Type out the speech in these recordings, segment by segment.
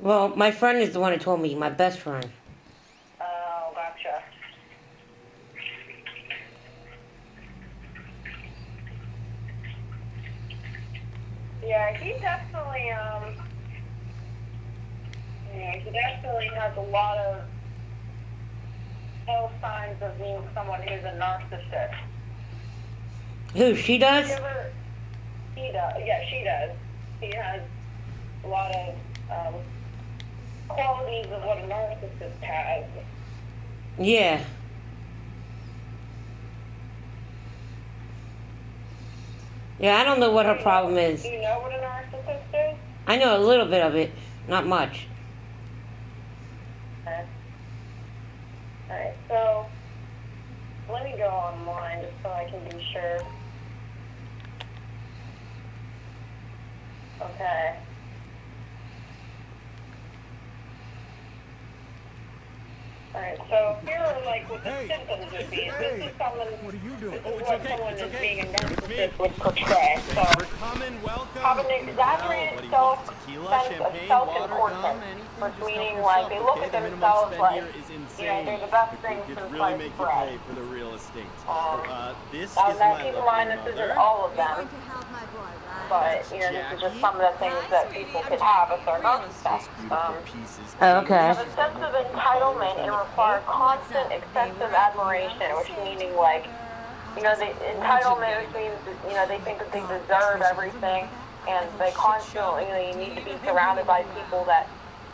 Well, my friend is the one who told me, my best friend. Oh, gotcha. Yeah, he definitely has a lot of no signs of being someone who's a narcissist. Who, she does? He does. Yeah, she does. He has a lot of qualities of what a narcissist has. Yeah. Yeah, I don't know what her problem is. Do you know what a narcissist is? I know a little bit of it, not much. Okay. Alright, so let me go online just so I can be sure. Okay. Alright, so here are like what the symptoms would be. This is someone. What are you doing? This is what someone is being a narcissist would portray. So, have an exaggerated sense of self-importance, which meaning like they look at themselves like, they're the best thing since sliced bread. Now keep in mind this isn't all of them, but this is just some of the things that people could have if they're narcissists. Okay. Have a sense of entitlement and require constant excessive admiration, which meaning like, the entitlement, which means, they think that they deserve everything, and they constantly need to be surrounded by people that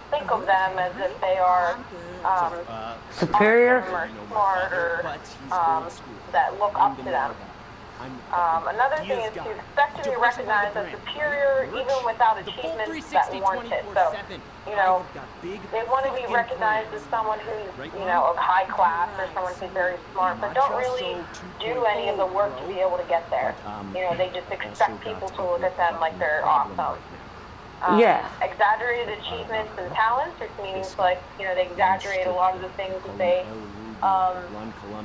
think of them as if they are superior or smart or that look up to them. Another thing is to expect to be recognized as superior even without achievements that warrant it. So, they want to be recognized as someone who's, of high class or someone who's very smart, but don't really do any of the work to be able to get there. They just expect people to look at them like they're awesome. Exaggerated achievements and talents, which means like, they exaggerate a lot of the things that they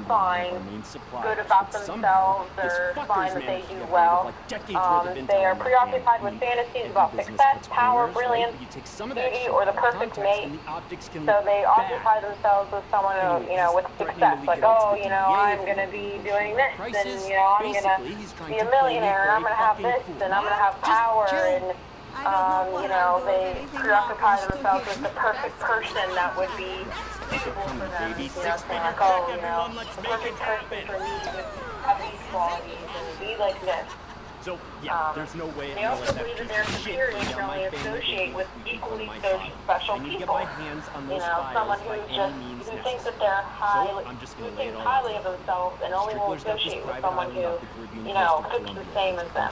find good about themselves or find that they do well. They are preoccupied with fantasies about success, power, brilliance, beauty, or the perfect mate. So they occupy themselves with someone who, with success. Like, I'm going to be doing this, and, I'm going to be a millionaire, and I'm going to have this, and I'm going to have power, and they preoccupy themselves with the perfect person that would be suitable for them. Saying like, the perfect person for me would have these qualities and be like this. So, there's no way they also believe that their superiors can only associate with equally special people. Someone who thinks that they're who thinks highly of themselves and only will associate with someone who, thinks the same as them.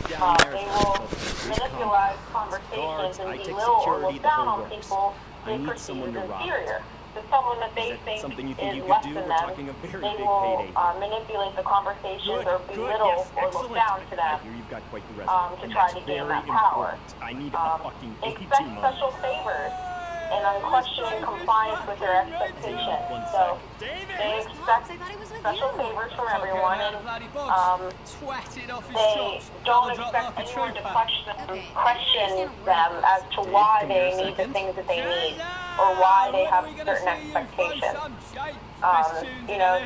They will manipulate conversations and belittle or look down on people they perceive as inferior. To someone that they think is less than them, they will manipulate the conversations or belittle or look down to them to try to gain that power. Expect special favors and unquestioning compliance with their expectations. So they expect special favors from everyone, and they don't expect anyone to question them as to why they need the things that they need or why they have certain expectations.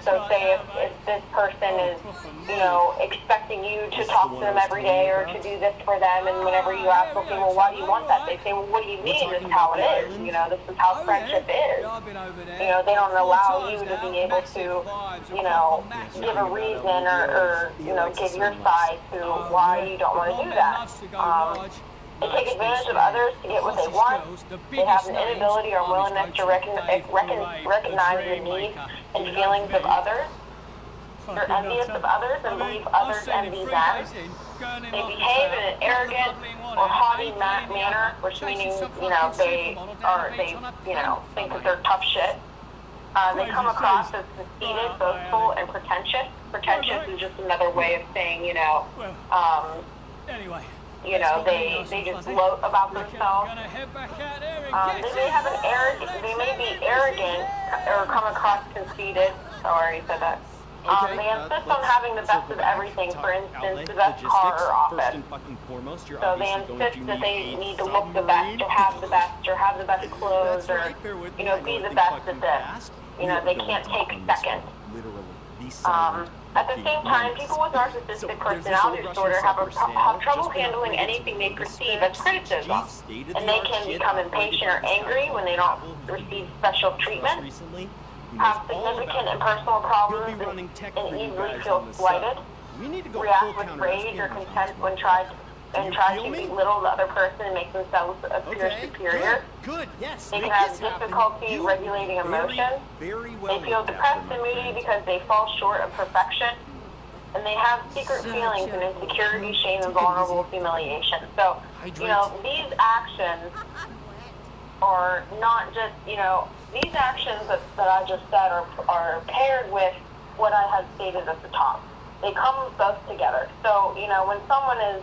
So say if this person is, expecting you to talk to them every day or to do this for them, and whenever you ask, okay, well, why do you want that? They say, well, what do you mean? This is how it is. This is how friendship is. They don't allow you to be able to, give a reason or give your side to why you don't want to do that. They take advantage of others to get what they want. They have an inability or willingness to recognize the needs and feelings of others. They're envious of others and believe others envy them. They behave in an arrogant or haughty manner, which means, they think that they're tough shit. They come across as conceited, boastful, and pretentious. Pretentious is just another way of saying, they just gloat about themselves. They may be arrogant or come across conceited. Sorry, I said that. They insist on having the best of everything, for instance, the best car or office. So they insist that they need to look the best, or have the best, or have the best clothes, or, you know, be the best at this. You know, they can't take second. At the same time, people with narcissistic personality disorder have trouble handling anything they perceive as criticism, and they can become impatient or angry when they don't receive special treatment, have significant and personal problems, and easily feel slighted, react with rage or contempt when try to belittle the other person and make themselves appear superior. They can have difficulty regulating emotions. They feel depressed and moody because they fall short of perfection. And they have secret feelings and insecurity, shame, and vulnerable humiliation. So, you know, these actions are not just, you know, these actions that I just said are paired with what I had stated at the top. They come both together. So, you know, when someone is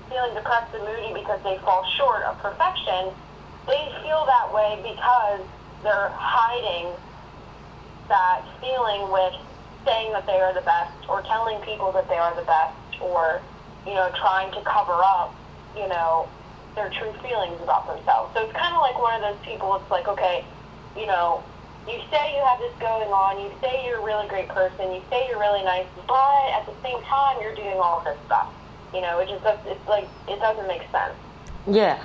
feeling depressed and moody because they fall short of perfection, they feel that way because they're hiding that feeling with saying that they are the best, or telling people that they are the best, or, you know, trying to cover up, you know, their true feelings about themselves. So it's kind of like one of those people, it's like, okay, you know, you say you have this going on, you say you're a really great person, you say you're really nice, but at the same time, you're doing all of this stuff. You know, it's like, it doesn't make sense. Yeah.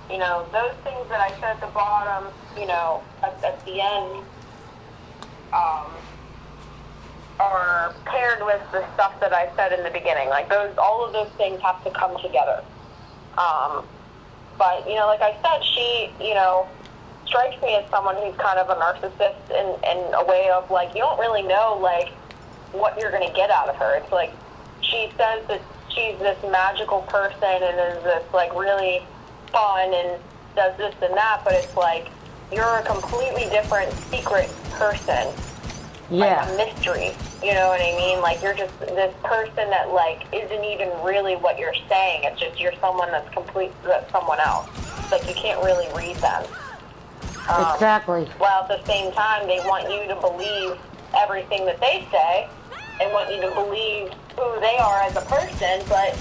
You know, those things that I said at the bottom, you know, at the end, are paired with the stuff that I said in the beginning. Like all of those things have to come together. But, you know, like I said, she, you know, strikes me as someone who's kind of a narcissist in a way of, like, you don't really know, like, what you're going to get out of her. It's like, she says that she's this magical person and is this, like, really fun and does this and that, but it's like, you're a completely different secret person. Yeah. Like a mystery, you know what I mean? Like, you're just this person that, like, isn't even really what you're saying. It's just you're someone that's someone else. Like, you can't really read them. Exactly. While at the same time, they want you to believe everything that they say and want you to believe who they are as a person, but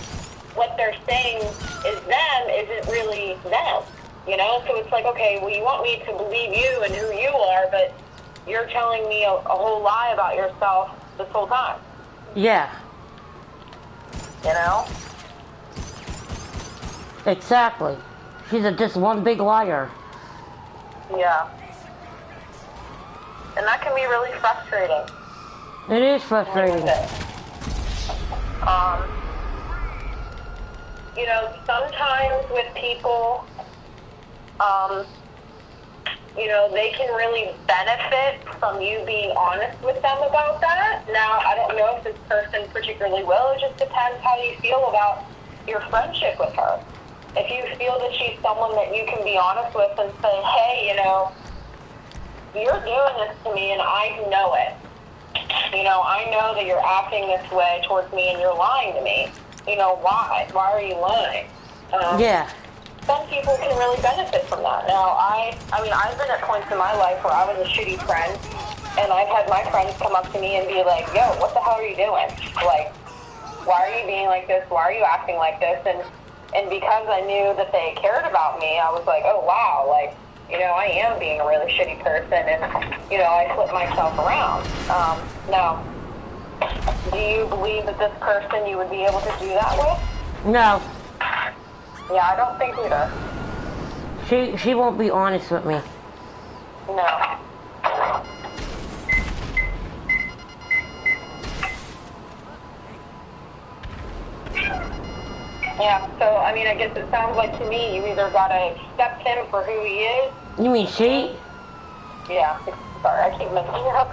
what they're saying is them isn't really them, you know? So it's like, okay, well, you want me to believe you and who you are, but you're telling me a whole lie about yourself this whole time. Yeah. You know? Exactly. She's just one big liar. Yeah. And that can be really frustrating. It is frustrating. You know, sometimes with people, you know, they can really benefit from you being honest with them about that. Now, I don't know if this person particularly will. It just depends how you feel about your friendship with her. If you feel that she's someone that you can be honest with and say, hey, you know, you're doing this to me and I know it. You know, I know that you're acting this way towards me and you're lying to me. You know, why? Why are you lying? Yeah. Some people can really benefit from that. Now, I mean, I've been at points in my life where I was a shitty friend, and I've had my friends come up to me and be like, yo, what the hell are you doing? Like, why are you being like this? Why are you acting like this? And because I knew that they cared about me, I was like, oh, wow, like, you know, I am being a really shitty person, and, you know, I flip myself around. Now, do you believe that this person you would be able to do that with? No. Yeah, I don't think either. She won't be honest with me. No. Yeah, so, I mean, I guess it sounds like to me you either gotta accept him for who he is. You mean she? Yeah, sorry, I keep messing up.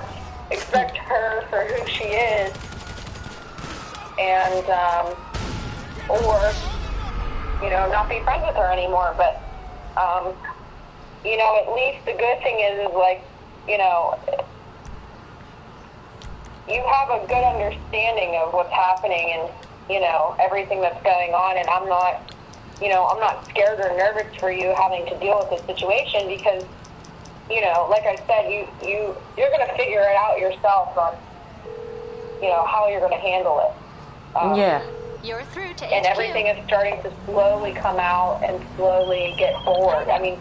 Accept her for who she is. And, or, you know, not be friends with her anymore. But, you know, at least the good thing is like, you know, you have a good understanding of what's happening and, you know, everything that's going on. And I'm not, you know, I'm not scared or nervous for you having to deal with this situation because, you know, like I said, you're going to figure it out yourself on, you know, how you're going to handle it. Yeah. You're through to And HQ. everything is starting to slowly come out and slowly get forward. I mean,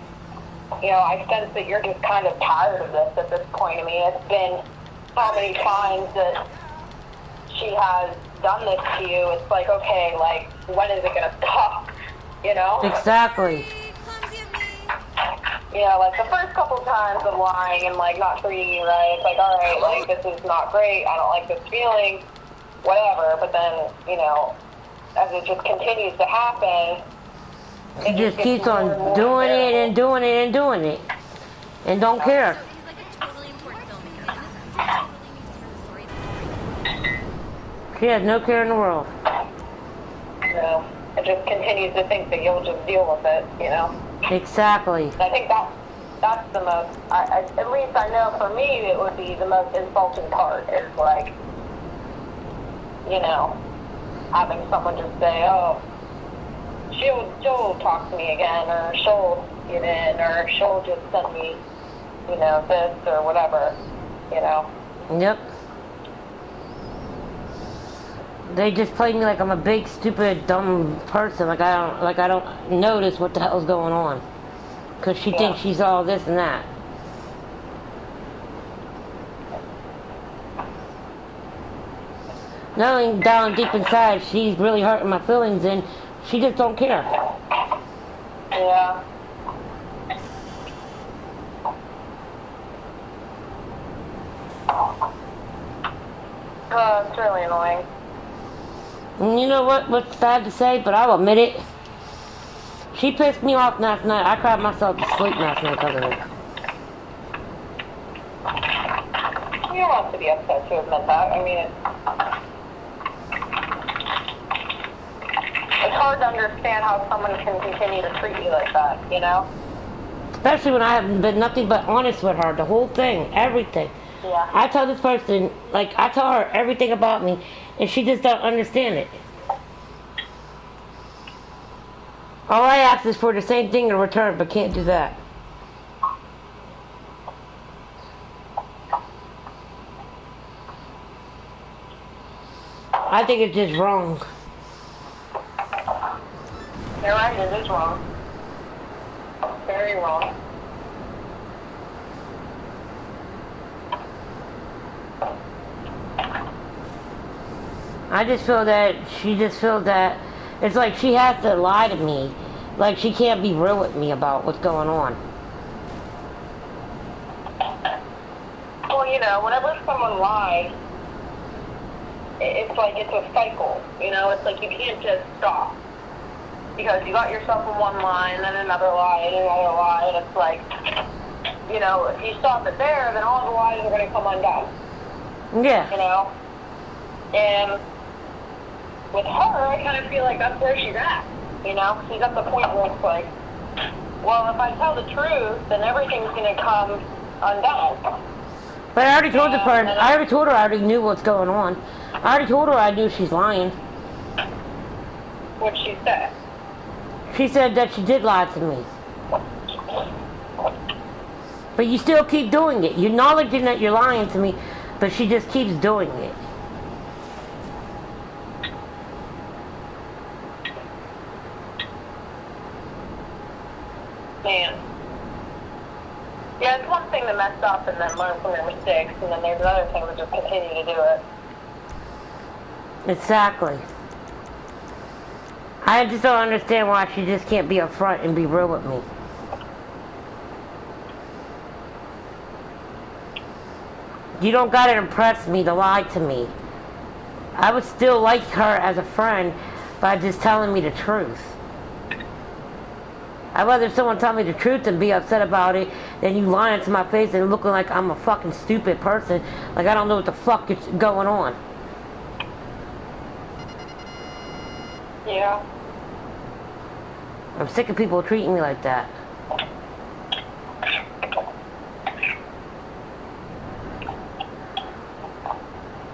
you know, I sense that you're just kind of tired of this at this point. I mean, it's been how many times that she has done this to you. It's like, okay, like, when is it going to stop, you know? Exactly. You know, like, the first couple times of lying and, like, not treating you right, it's like, all right, like, this is not great. I don't like this feeling, whatever. But then, you know, as it just continues to happen, She just keeps on doing it and doing it and doing it. And don't care. So he's like a totally important filmmaker, and this totally needs to know the story. She has no care in the world. You know, it just continues to think that you'll just deal with it, you know? Exactly. And I think that's the most, at least I know for me, it would be the most insulting part, is like, you know, having someone just say, oh, she'll talk to me again, or she'll get in, or she'll just send me, you know, this or whatever, you know. Yep. They just play me like I'm a big, stupid, dumb person. Like I don't notice what the hell's going on, because she thinks she's all this and that. Knowing down deep inside, she's really hurting my feelings, and she just don't care. Yeah. Oh, it's really annoying. And you know what's sad to say, but I'll admit it. She pissed me off last night. I cried myself to sleep last night because of it. You don't have to be upset to admit that. I mean, it's hard to understand how someone can continue to treat you like that, you know? Especially when I have been nothing but honest with her. The whole thing. Everything. Yeah. I tell this person, like, I tell her everything about me, and she just don't understand it. All I ask is for the same thing in return, but can't do that. I think it's just wrong. You're right, it is wrong. Very wrong. I just feel that she just feels that it's like she has to lie to me. Like she can't be real with me about what's going on. Well, you know, whenever someone lies, it's like it's a cycle, you know? It's like you can't just stop. Because you got yourself in one lie, and then another lie, and another lie, and it's like, you know, if you stop it there, then all the lies are going to come undone. Yeah. You know? And with her, I kind of feel like that's where she's at, you know? She's at the point where it's like, well, if I tell the truth, then everything's going to come undone. But I already told the person, I already told her I already knew what's going on. I already told her I knew she's lying. What'd she say? She said that she did lie to me. But you still keep doing it. You're acknowledging that you're lying to me, but she just keeps doing it. Man. Yeah, it's one thing to mess up and then learn from their mistakes, and then there's another thing to just continue to do it. Exactly. I just don't understand why she just can't be upfront and be real with me. You don't gotta impress me to lie to me. I would still like her as a friend by just telling me the truth. I'd rather someone tell me the truth and be upset about it than you lying to my face and looking like I'm a fucking stupid person. Like I don't know what the fuck is going on. Yeah. I'm sick of people treating me like that.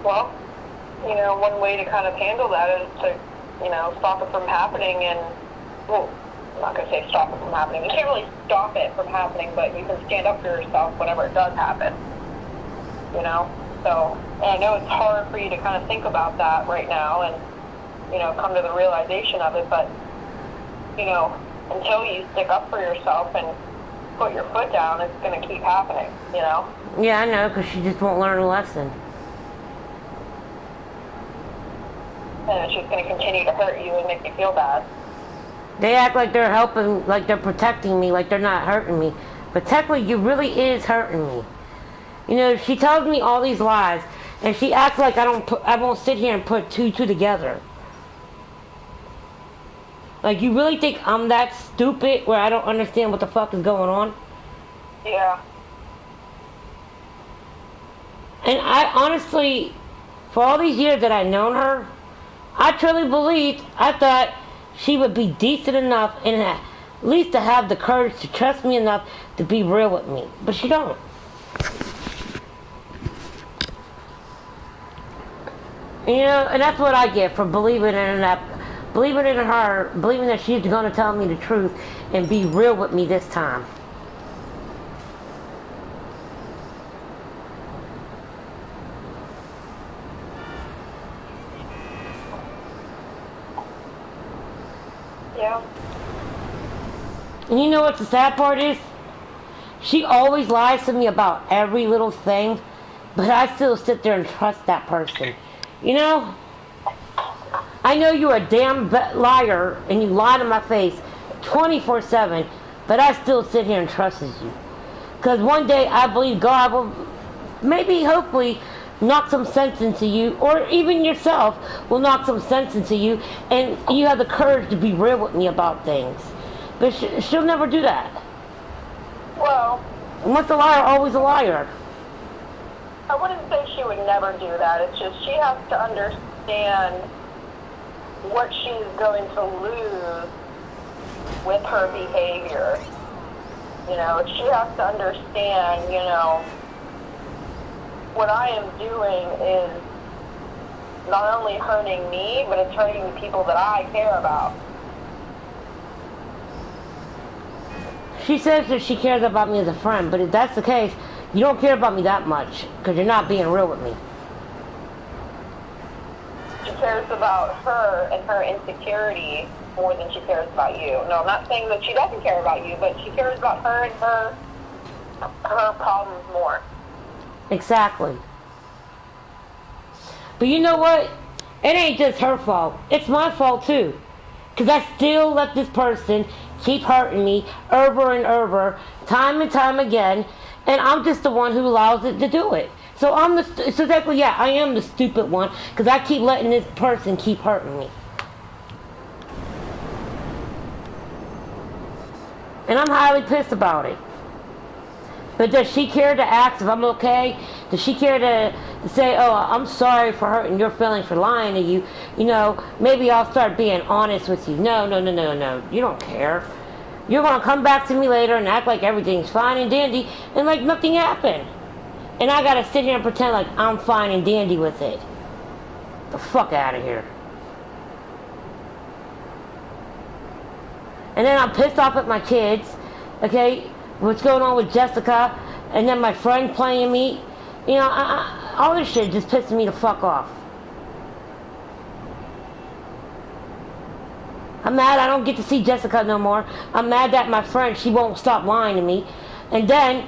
Well, you know, one way to kind of handle that is to, you know, stop it from happening and, well, I'm not going to say stop stop it from happening. You can't really stop it from happening, but you can stand up for yourself whenever it does happen. You know? So, and I know it's hard for you to kind of think about that right now and, you know, come to the realization of it, but, you know, until you stick up for yourself and put your foot down, it's going to keep happening, you know? Yeah, I know, because she just won't learn a lesson. And it's just going to continue to hurt you and make you feel bad. They act like they're helping, like they're protecting me, like they're not hurting me. But technically, you really is hurting me. You know, she tells me all these lies, and she acts like I won't sit here and put two together. Like, you really think I'm that stupid where I don't understand what the fuck is going on? Yeah. And I honestly, for all these years that I've known her, I truly believed, I thought she would be decent enough and at least to have the courage to trust me enough to be real with me. But she don't. You know, and that's what I get for believing in her, believing that she's going to tell me the truth and be real with me this time. Yeah. And you know what the sad part is? She always lies to me about every little thing, but I still sit there and trust that person. You know? I know you're a damn liar and you lie to my face 24/7, but I still sit here and trust you. Because one day I believe God will maybe, hopefully, knock some sense into you, or even yourself will knock some sense into you, and you have the courage to be real with me about things. But she'll never do that. Well, Once a liar, always a liar. I wouldn't say she would never do that. It's just she has to understand what she's going to lose with her behavior. You know, she has to understand, you know, what I am doing is not only hurting me, but it's hurting the people that I care about. She says that she cares about me as a friend, but if that's the case, you don't care about me that much, because you're not being real with me. She cares about her and her insecurity more than she cares about you. No, I'm not saying that she doesn't care about you, but she cares about her and her problems more. Exactly. But you know what? It ain't just her fault. It's my fault too. Because I still let this person keep hurting me over and over, time and time again, and I'm just the one who allows it to do it. So technically, yeah, I am the stupid one, because I keep letting this person keep hurting me. And I'm highly pissed about it. But does she care to ask if I'm okay? Does she care to say, oh, I'm sorry for hurting your feelings, for lying to you? You know, maybe I'll start being honest with you. No. You don't care. You're going to come back to me later and act like everything's fine and dandy and like nothing happened. And I got to sit here and pretend like I'm fine and dandy with it. Get the fuck out of here. And then I'm pissed off at my kids, okay? What's going on with Jessica, and then my friend playing me. You know, all this shit just pisses me the fuck off. I'm mad I don't get to see Jessica no more. I'm mad that my friend, she won't stop lying to me. And then,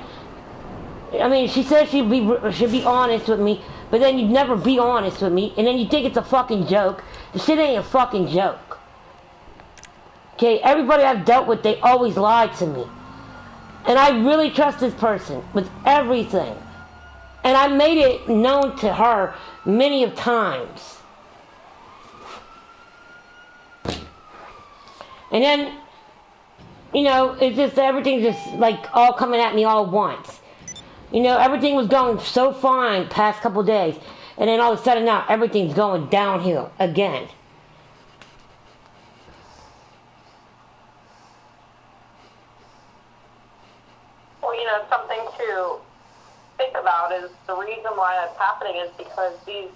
I mean, she says she'd be honest with me, but then you'd never be honest with me, and then you think it's a fucking joke. The shit ain't a fucking joke. Okay, everybody I've dealt with, they always lied to me. And I really trust this person with everything. And I made it known to her many of times. And then, you know, it's just everything just like all coming at me all at once. You know, everything was going so fine past couple days. And then all of a sudden now everything's going downhill again. Well, you know, something to think about is the reason why that's happening is because these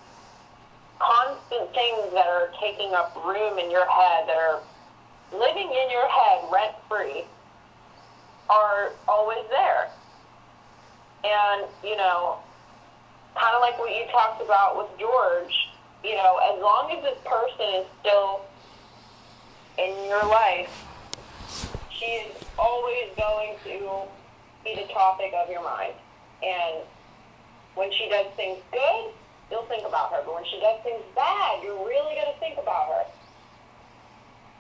constant things that are taking up room in your head, that are living in your head rent-free, are always there. And, you know, kind of like what you talked about with George, you know, as long as this person is still in your life, she's always going to be the topic of your mind. And when she does things good, you'll think about her. But when she does things bad, you're really going to think about her.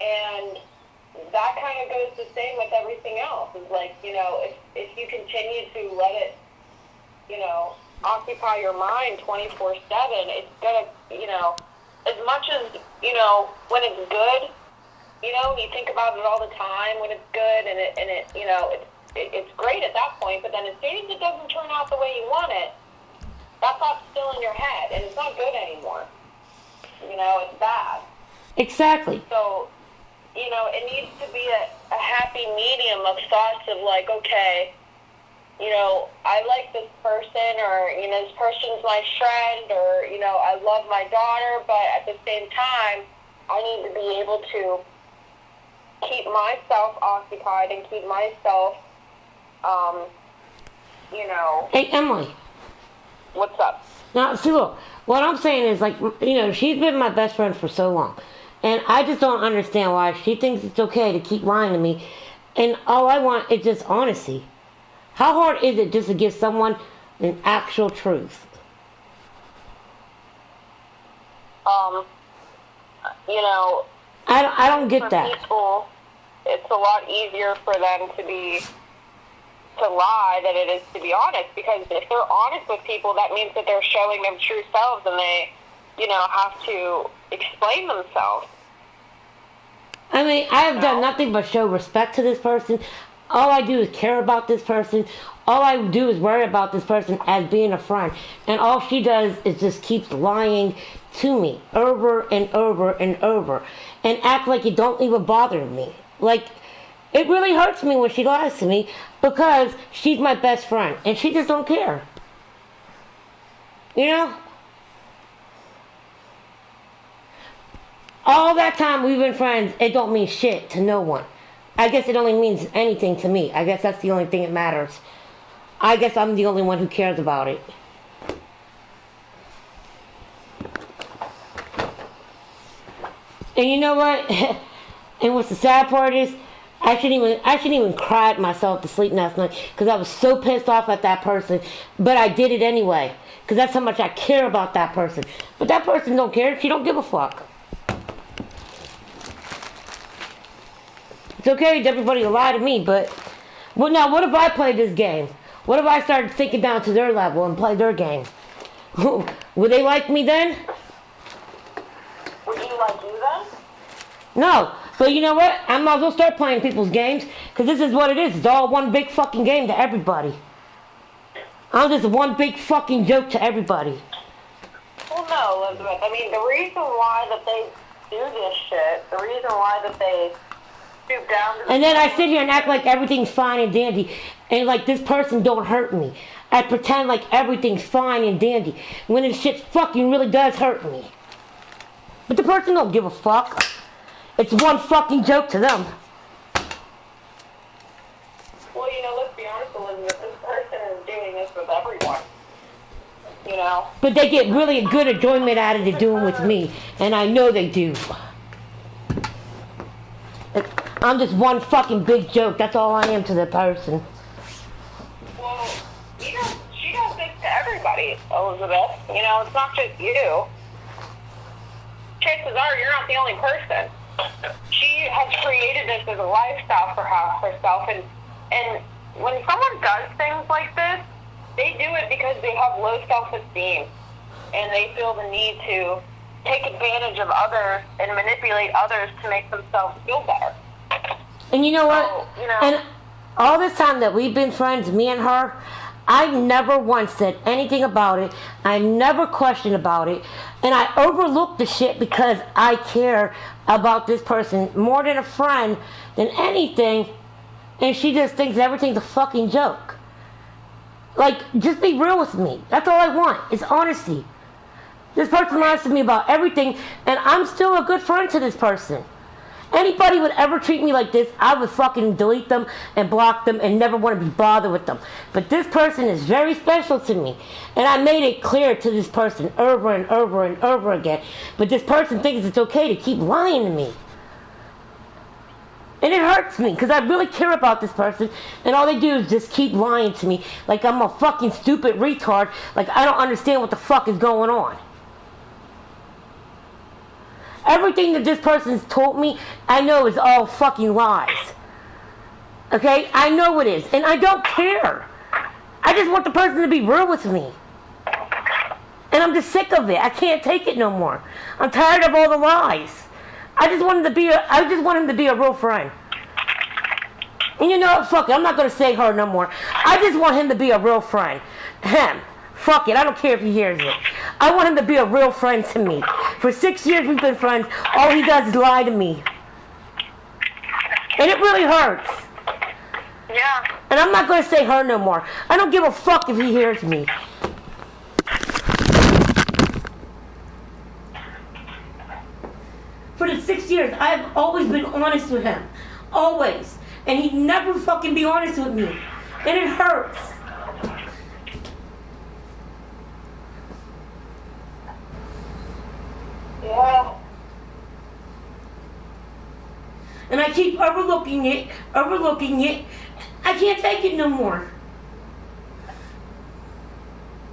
And that kind of goes the same with everything else. It's like, you know, if you continue to let it, you know, occupy your mind 24/7, it's going to, you know, as much as, you know, when it's good, you know, you think about it all the time when it's good, and it you know, it's great at that point, but then as soon as it doesn't turn out the way you want it, that thought's still in your head, and it's not good anymore. You know, it's bad. Exactly. So, you know, it needs to be a happy medium of thoughts of like, okay, you know, I like this person, or, you know, this person's my friend, or, you know, I love my daughter, but at the same time, I need to be able to keep myself occupied and keep myself, you know. Hey, Emily. What's up? Now, see, look, what I'm saying is, like, you know, she's been my best friend for so long. And I just don't understand why she thinks it's okay to keep lying to me. And all I want is just honesty. How hard is it just to give someone an actual truth? You know, I don't get for that. people, it's a lot easier for them to lie than it is to be honest, because if they're honest with people, that means that they're showing their true selves, and they, you know, have to explain themselves. I mean, I have done nothing but show respect to this person. All I do is care about this person. All I do is worry about this person as being a friend. And all she does is just keeps lying to me over and over and over. And act like it don't even bother me. Like, it really hurts me when she lies to me, because she's my best friend. And she just don't care. You know? All that time we've been friends, it don't mean shit to no one. I guess it only means anything to me. I guess that's the only thing that matters. I guess I'm the only one who cares about it. And you know what? And what's the sad part is, I shouldn't even cry myself to sleep last night, because I was so pissed off at that person. But I did it anyway, because that's how much I care about that person. But that person don't care. She don't give a fuck. It's okay for everybody to lie to me, but well, now what if I played this game? What if I started thinking down to their level and play their game? Would they like me then? Would you like you then? No. So you know what? I might as well start playing people's games, because this is what it is. It's all one big fucking game to everybody. I'm just one big fucking joke to everybody. Well, no, Elizabeth. I mean, the reason why that they do this shit, the reason why that they stoop down to... And then I sit here and act like everything's fine and dandy, and like this person don't hurt me. I pretend like everything's fine and dandy, when this shit fucking really does hurt me. But the person don't give a fuck. It's one fucking joke to them. Well, you know, let's be honest, Elizabeth, this person is doing this with everyone. You know? But they get really good enjoyment out of it doing with me, and I know they do. I'm just one fucking big joke. That's all I am to the person. Well, she does this to everybody, Elizabeth. You know, it's not just you. Chances are you're not the only person. She has created this as a lifestyle for herself, and when someone does things like this, they do it because they have low self-esteem, and they feel the need to take advantage of others and manipulate others to make themselves feel better. And you know what? So, you know, and all this time that we've been friends, me and her, I've never once said anything about it. I never questioned about it. And I overlooked the shit because I care about this person more than a friend, than anything. And she just thinks everything's a fucking joke. Like, just be real with me. That's all I want. It's honesty. This person lies to me about everything, and I'm still a good friend to this person. Anybody would ever treat me like this, I would fucking delete them and block them and never want to be bothered with them. But this person is very special to me. And I made it clear to this person over and over and over again. But this person thinks it's okay to keep lying to me. And it hurts me because I really care about this person, and all they do is just keep lying to me like I'm a fucking stupid retard, like I don't understand what the fuck is going on. Everything that this person's told me, I know is all fucking lies. Okay? I know it is, and I don't care. I just want the person to be real with me. And I'm just sick of it. I can't take it no more. I'm tired of all the lies. I just want him to be a real friend. And you know what? Fuck it. I'm not going to say her no more. I just want him to be a real friend. Him. Fuck it. I don't care if he hears it. I want him to be a real friend to me. For 6 years we've been friends. All he does is lie to me. And it really hurts. Yeah. And I'm not going to say her no more. I don't give a fuck if he hears me. For the 6 years, I've always been honest with him. Always. And he'd never fucking be honest with me. And it hurts. Yeah. And I keep overlooking it. I can't take it no more.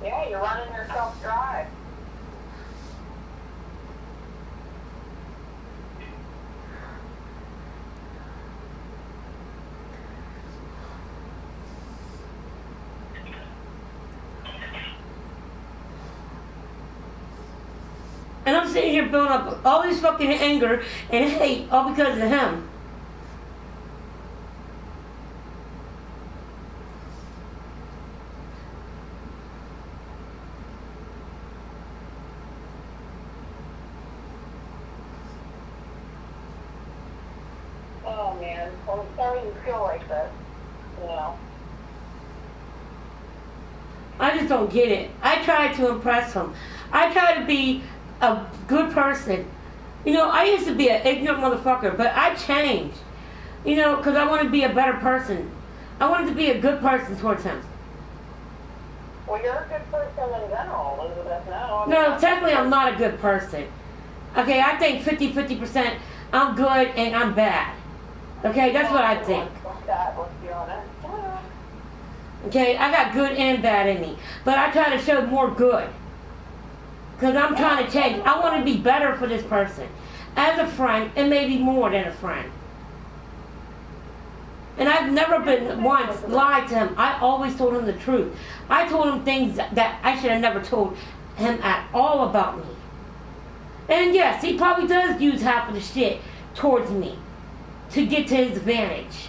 Yeah, you're running yourself dry. And I'm sitting here building up all this fucking anger and hate all because of him. Oh man, well, I'm sorry you feel like this. You know. I just don't get it. I try to impress him. I try to be a good person. You know, I used to be an ignorant motherfucker, but I changed. You know, because I want to be a better person. I wanted to be a good person towards him. Well, you're a good person in general, Elizabeth. No, technically I'm not a good person. Okay, I think 50% I'm good and I'm bad. Okay, that's what I think. Let's be honest. Okay, I got good and bad in me. But I try to show more good. Because I'm trying to change. I want to be better for this person. As a friend, and maybe more than a friend. And I've never been once lied to him. I always told him the truth. I told him things that I should have never told him at all about me. And yes, he probably does use half of the shit towards me to get to his advantage.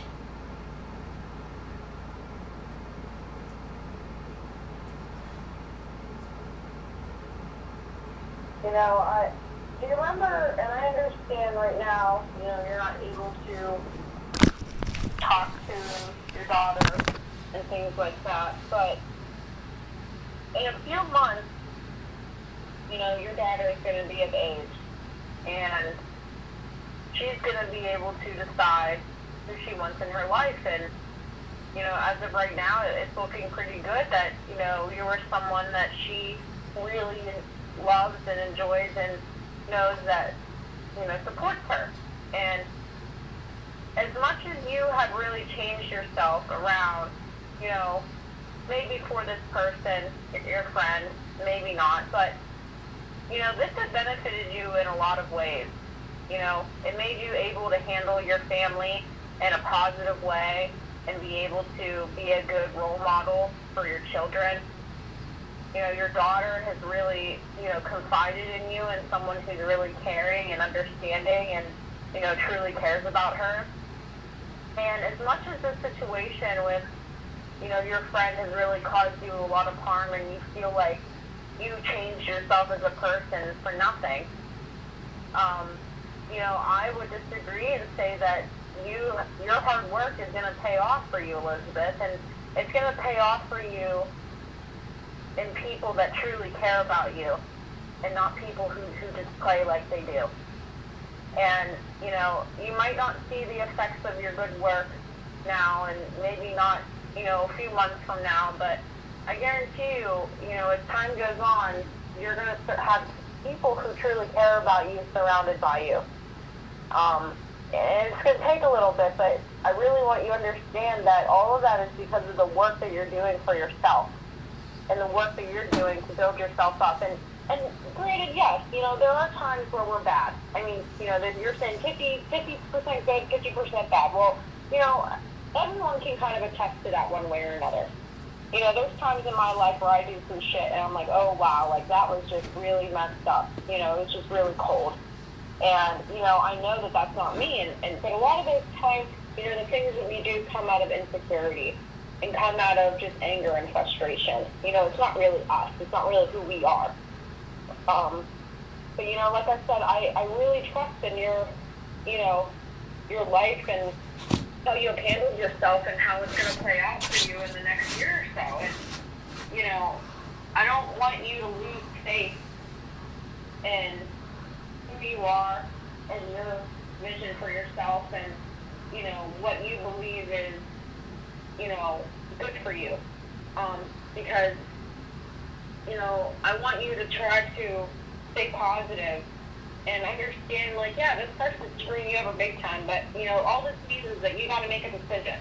You know, do you remember, and I understand right now, you know, you're not able to talk to your daughter and things like that, but in a few months, you know, your daughter is going to be of age, and she's going to be able to decide who she wants in her life, and, you know, as of right now, it's looking pretty good that, you know, you were someone that she really loves and enjoys and knows that, you know, supports her. And as much as you have really changed yourself around, you know, maybe for this person, your friend, maybe not, but, you know, this has benefited you in a lot of ways. You know, it made you able to handle your family in a positive way and be able to be a good role model for your children. You know, your daughter has really, you know, confided in you and someone who's really caring and understanding and, you know, truly cares about her. And as much as this situation with, you know, your friend has really caused you a lot of harm and you feel like you changed yourself as a person for nothing, you know, I would disagree and say that your hard work is going to pay off for you, Elizabeth, and it's going to pay off for you in people that truly care about you and not people who just play like they do. And, you know, you might not see the effects of your good work now and maybe not, you know, a few months from now, but I guarantee you, you know, as time goes on, you're going to have people who truly care about you surrounded by you. And it's going to take a little bit, but I really want you to understand that all of that is because of the work that you're doing for yourself and the work that you're doing to build yourself up. And granted, yes, you know, there are times where we're bad. I mean, you know, that you're saying 50% good, 50% bad. Well, you know, everyone can kind of attest to that one way or another. You know, there's times in my life where I do some shit and I'm like, oh, wow, like that was just really messed up. You know, it was just really cold. And, you know, I know that that's not me. But a lot of those times, you know, the things that we do come out of insecurity and come out of just anger and frustration. You know, it's not really us. It's not really who we are. But, you know, like I said, I really trust in your, you know, your life and how you've handled yourself and how it's going to play out for you in the next year or so. And, you know, I don't want you to lose faith in who you are and your vision for yourself and, you know, what you believe is, you know, good for you. Because, you know, I want you to try to stay positive and understand, like, yeah, this person's screwing you over big time, but, you know, all this means is that you got to make a decision.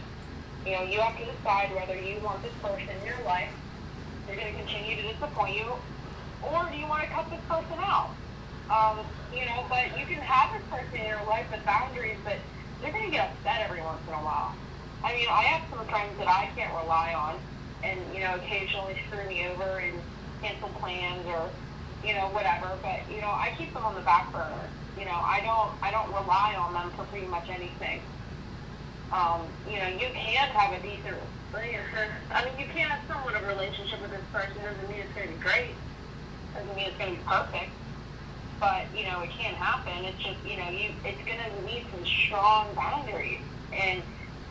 You know, you have to decide whether you want this person in your life, they're going to continue to disappoint you, or do you want to cut this person out? You know, but you can have this person in your life with boundaries, but they're going to get upset every once in a while. I mean, I have some friends that I can't rely on, and, you know, occasionally screw me over and cancel plans or, you know, whatever, but, you know, I keep them on the back burner. You know, I don't rely on them for pretty much anything. You know, you can have a decent, I mean, you can have somewhat of a relationship with this person. Doesn't mean it's going to be great. Doesn't mean it's going to be perfect. But, you know, it can happen. It's just, you know, it's going to need some strong boundaries. And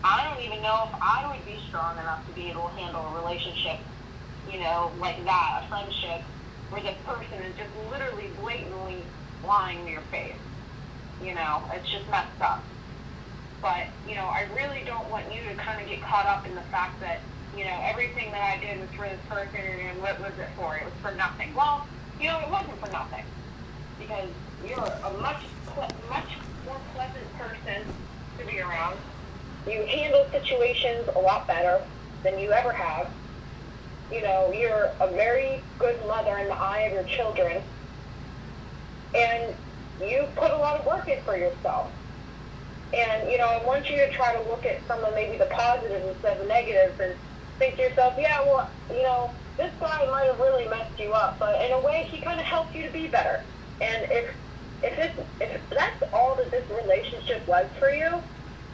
I don't even know if I would be strong enough to be able to handle a relationship, you know, like that, a friendship, where the person is just literally blatantly lying to your face. You know, it's just messed up. But, you know, I really don't want you to kind of get caught up in the fact that, you know, everything that I did was for this person and what was it for? It was for nothing. Well, you know, it wasn't for nothing. Because you're a much more pleasant person to be around. You handle situations a lot better than you ever have. You know, you're a very good mother in the eye of your children. And you put a lot of work in for yourself. And, you know, I want you to try to look at some of maybe the positives instead of the negatives and think to yourself, yeah, well, you know, this guy might have really messed you up, but in a way he kind of helped you to be better. And if that's all that this relationship was for you,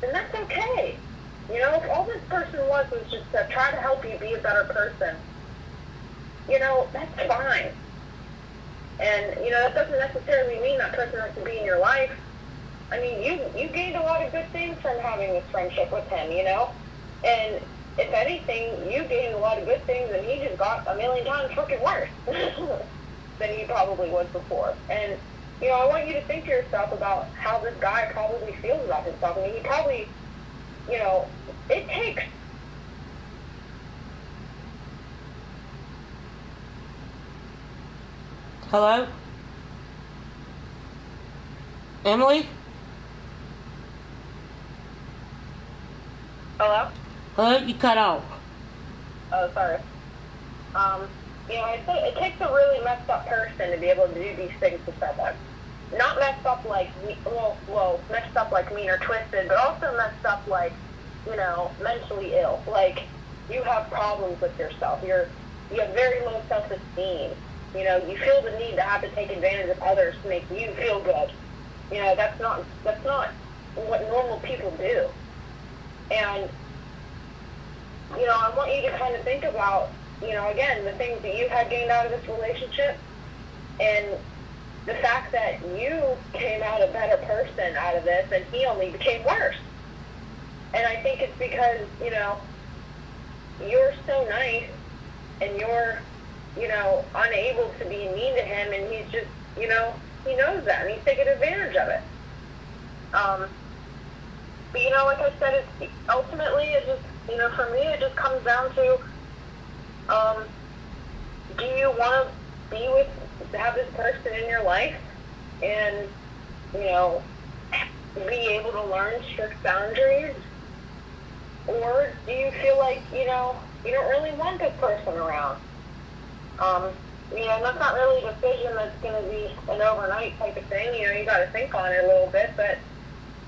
then that's okay. You know, if all this person was just to try to help you be a better person, you know, that's fine. And, you know, that doesn't necessarily mean that person has to be in your life. I mean, you gained a lot of good things from having this friendship with him, you know? And if anything, you gained a lot of good things and he just got a million times freaking worse than he probably was before. And, you know, I want you to think to yourself about how this guy probably feels about himself. I mean, he probably, you know, it takes... Hello? Emily? Hello? Hello? You cut off. Oh, sorry. You know, I say it takes a really messed up person to be able to do these things to someone. Not messed up like, messed up like mean or twisted, but also messed up like, you know, mentally ill. Like, you have problems with yourself. You have very low self-esteem. You know, you feel the need to have to take advantage of others to make you feel good. You know, that's not what normal people do. And, you know, I want you to kind of think about, you know, again, the things that you had gained out of this relationship and the fact that you came out a better person out of this and he only became worse. And I think it's because, you know, you're so nice and you're, you know, unable to be mean to him and he's just, you know, he knows that and he's taking advantage of it. But you know, like I said, it's ultimately it just, you know, for me it just comes down to, do you want to be with, have this person in your life, and you know, be able to learn strict boundaries, or do you feel like, you know, you don't really want this person around? You know, and that's not really a decision that's going to be an overnight type of thing. You know, you got to think on it a little bit, but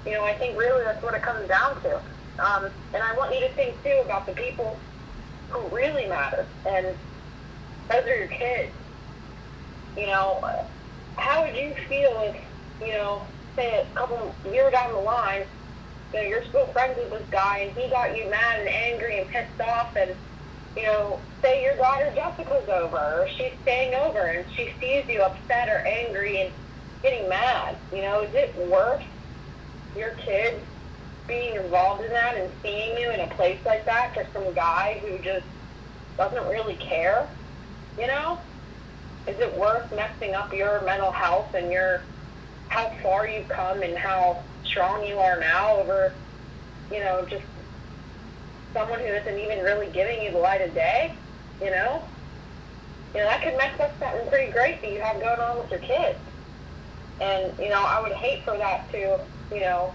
you know, I think really that's what it comes down to. And I want you to think too about the people who really matter, and those are your kids. You know, how would you feel if, you know, say a couple years down the line, you know, you're still friends with this guy and he got you mad and angry and pissed off, and, you know, say your daughter Jessica's over, or she's staying over, and she sees you upset or angry and getting mad. You know, is it worth your kid being involved in that and seeing you in a place like that for some guy who just doesn't really care? You know? Is it worth messing up your mental health and your, how far you've come and how strong you are now over, you know, just someone who isn't even really giving you the light of day? You know? You know, that could mess up something pretty great that you have going on with your kids. And, you know, I would hate for that to, you know,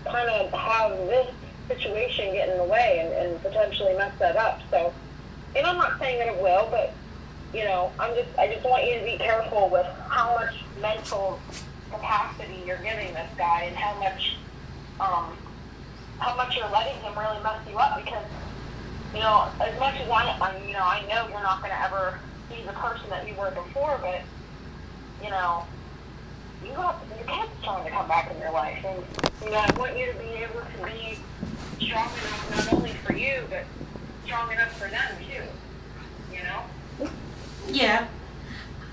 kind of have this situation get in the way and potentially mess that up. So, and I'm not saying that it will, but, you know, I just want you to be careful with how much mental capacity you're giving this guy, and how much you're letting him really mess you up, because, you know, as much as I know you're not going to ever be the person that you were before, but, you know, you got your kids trying to come back in your life, and, you know, I want you to be able to be strong enough not only for you, but strong enough for them too, you know? Yeah.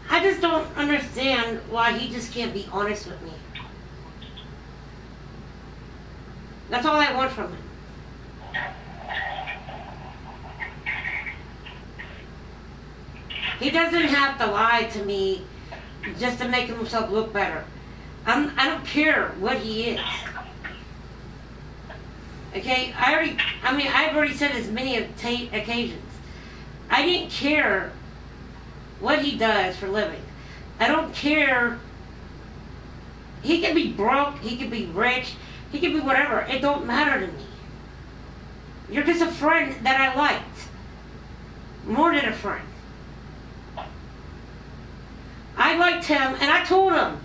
I just don't understand why he just can't be honest with me. That's all I want from him. He doesn't have to lie to me just to make himself look better. I don't care what he is. Okay, I've already said this many occasions. I didn't care what he does for a living. I don't care. He can be broke, he can be rich, he can be whatever. It don't matter to me. You're just a friend that I liked. More than a friend. I liked him, and I told him.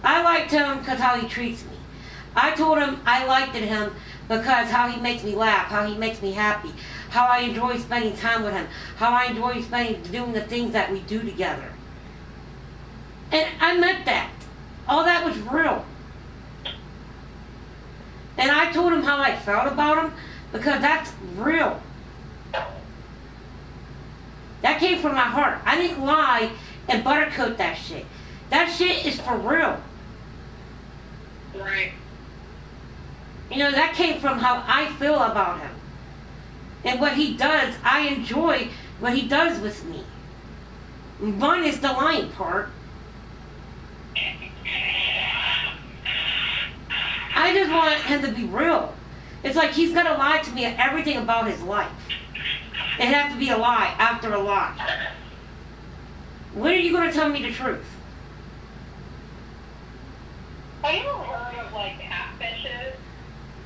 I liked him because how he treats me. I told him I liked him because how he makes me laugh, how he makes me happy, how I enjoy spending time with him, how I enjoy doing the things that we do together. And I meant that. All that was real. And I told him how I felt about him because that's real. That came from my heart. I didn't lie and buttercoat that shit. That shit is for real. Right. You know, that came from how I feel about him. And what he does, I enjoy what he does with me. Minus the lying part. I just want him to be real. It's like he's got to lie to me at everything about his life. It has to be a lie after a lie. When are you going to tell me the truth? Have you ever heard of, like, catfishes?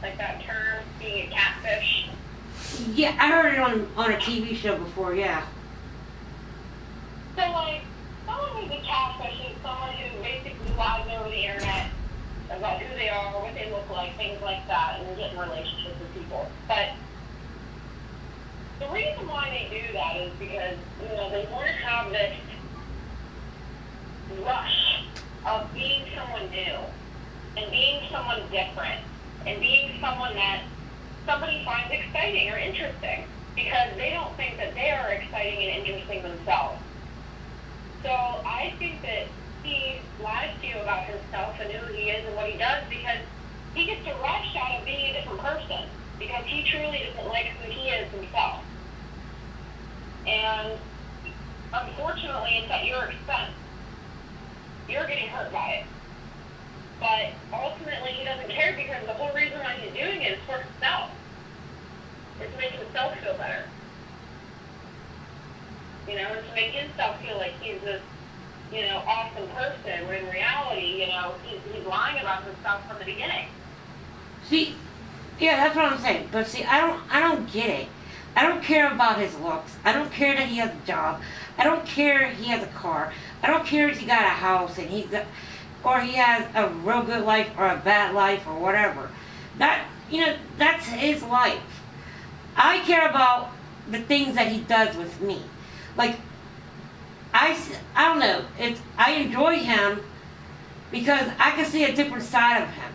Like that term, being a catfish? Yeah, I heard it on a TV show before, yeah. So, like, someone who's a catfish is someone who basically lies over the internet about who they are, what they look like, things like that, and get in relationships with people. But the reason why they do that is because, you know, they want to have this rush of being someone new and being someone different and being someone that somebody finds exciting or interesting, because they don't think that they are exciting and interesting themselves. So I think that he lies to you about himself and who he is and what he does because he gets a rush out of being a different person, because he truly doesn't like who he is himself. And unfortunately, it's at your expense. You're getting hurt by it. But ultimately, he doesn't care because the whole reason why he's doing it is for himself. It's to make himself feel better. You know, and to make himself feel like he's this, you know, awesome person, when in reality, you know, he's lying about himself from the beginning. See, yeah, that's what I'm saying. But see, I don't get it. I don't care about his looks. I don't care that he has a job. I don't care he has a car. I don't care if he got a house and or he has a real good life or a bad life or whatever. That, you know, that's his life. I care about the things that he does with me. Like, I don't know. I enjoy him because I can see a different side of him.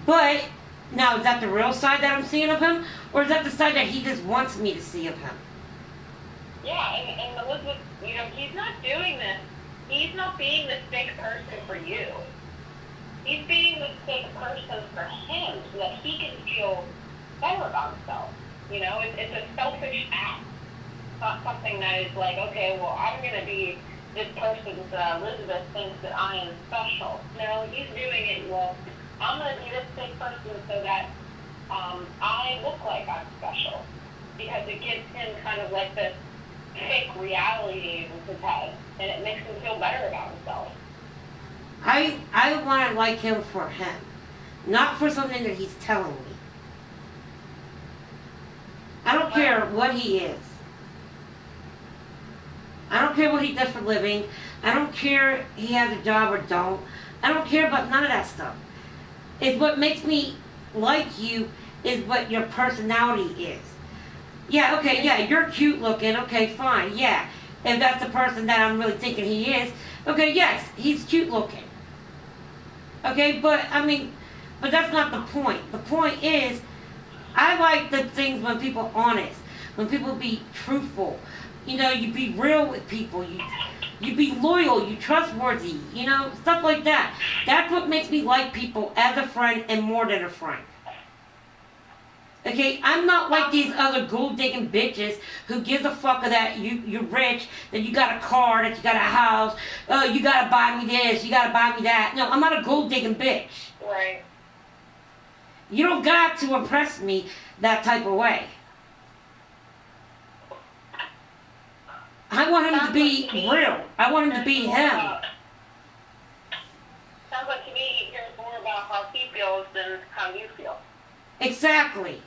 But now, is that the real side that I'm seeing of him, or is that the side that he just wants me to see of him? Yeah, and Elizabeth, you know, he's not doing this. He's not being this fake person for you. He's being this fake person for him so that he can feel better about himself. You know, it's a selfish act. It's not something that is like, okay, well, I'm going to be this person that Elizabeth thinks that I am special. No, he's doing it, well, I'm going to be this fake person so that I look like I'm special. Because it gives him kind of like this fake reality in his head, and it makes him feel better about himself. I want to like him for him, not for something that he's telling me. I don't care what he is. I don't care what he does for a living. I don't care if he has a job or don't. I don't care about none of that stuff. It's what makes me like you is what your personality is. Yeah, okay, yeah, you're cute looking. Okay, fine, yeah. If that's the person that I'm really thinking he is, okay, yes, he's cute looking. Okay, but that's not the point. The point is, I like the things when people are honest, when people be truthful. You know, you be real with people. You be loyal. You trustworthy. You know, stuff like that. That's what makes me like people as a friend and more than a friend. Okay, I'm not like these other gold digging bitches who gives a fuck that you're rich, that you got a car, that you got a house. Oh, you gotta buy me this, you gotta buy me that. No, I'm not a gold digging bitch. Right. You don't got to impress me that type of way. I want him to be real. I want him to be him. Sounds like to me he cares more about how he feels than how you feel. Exactly.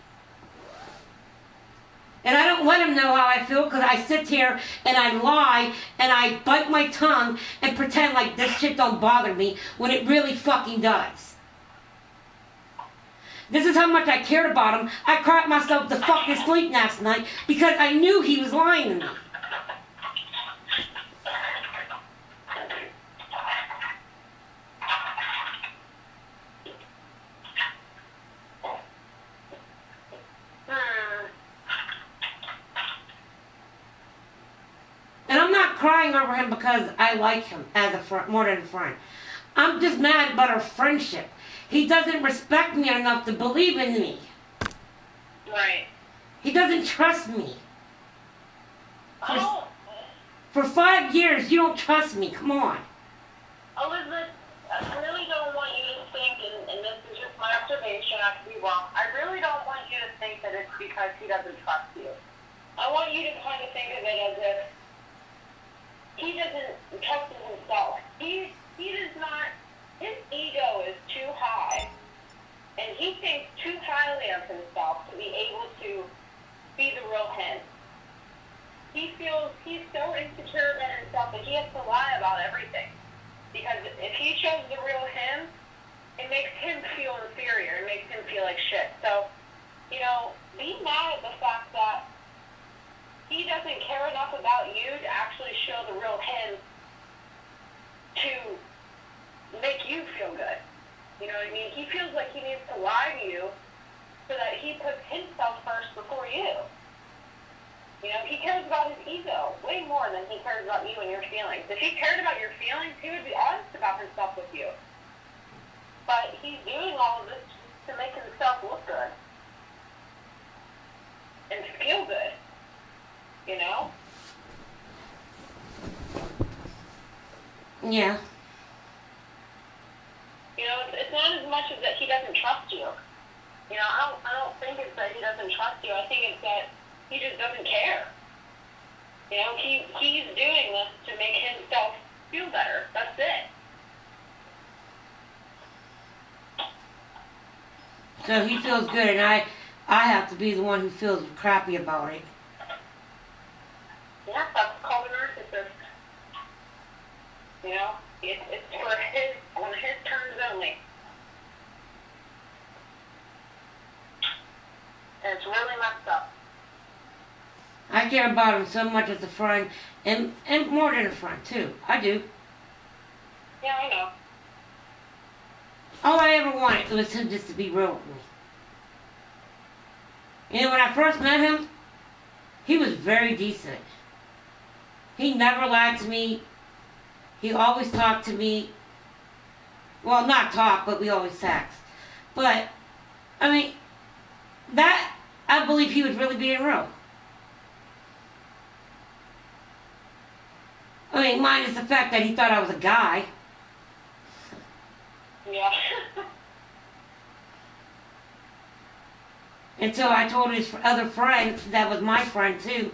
And I don't let him know how I feel because I sit here and I lie and I bite my tongue and pretend like this shit don't bother me when it really fucking does. This is how much I cared about him. I cried myself to fucking sleep last night because I knew he was lying to me. And I'm not crying over him because I like him as a friend, more than a friend. I'm just mad about our friendship. He doesn't respect me enough to believe in me. Right. He doesn't trust me. For 5 years, you don't trust me. Come on. Elizabeth, I really don't want you to think, and this is just my observation, I could be wrong, I really don't want you to think that it's because he doesn't trust you. I want you to kind of think of it as if he doesn't trust in himself. He does not, his ego is too high, and he thinks too highly of himself to be able to be the real him. He feels he's so insecure about himself that he has to lie about everything. Because if he shows the real him, it makes him feel inferior. It makes him feel like shit. So, you know, be mad at the fact that he doesn't care enough about you to actually show the real him to make you feel good. You know what I mean? He feels like he needs to lie to you so that he puts himself first before you. You know, he cares about his ego way more than he cares about you and your feelings. If he cared about your feelings, he would be honest about himself with you. But he's doing all of this to make himself look good and feel good. You know? Yeah. doesn't trust you. I think it's that he just doesn't care. You know, he's doing this to make himself feel better. That's it. So he feels good, and I have to be the one who feels crappy about it. Yeah, that's called a narcissist. You know, it's for on his terms only. And it's really messed up. I care about him so much as a friend, and more than a friend, too. I do. Yeah, I know. All I ever wanted was him just to be real with me. You know, when I first met him, he was very decent. He never lied to me. He always talked to me. Well, not talk, but we always text. But, I mean, that, I believe he was really being real. I mean, minus the fact that he thought I was a guy. Yeah. Until I told his other friends that was my friend too,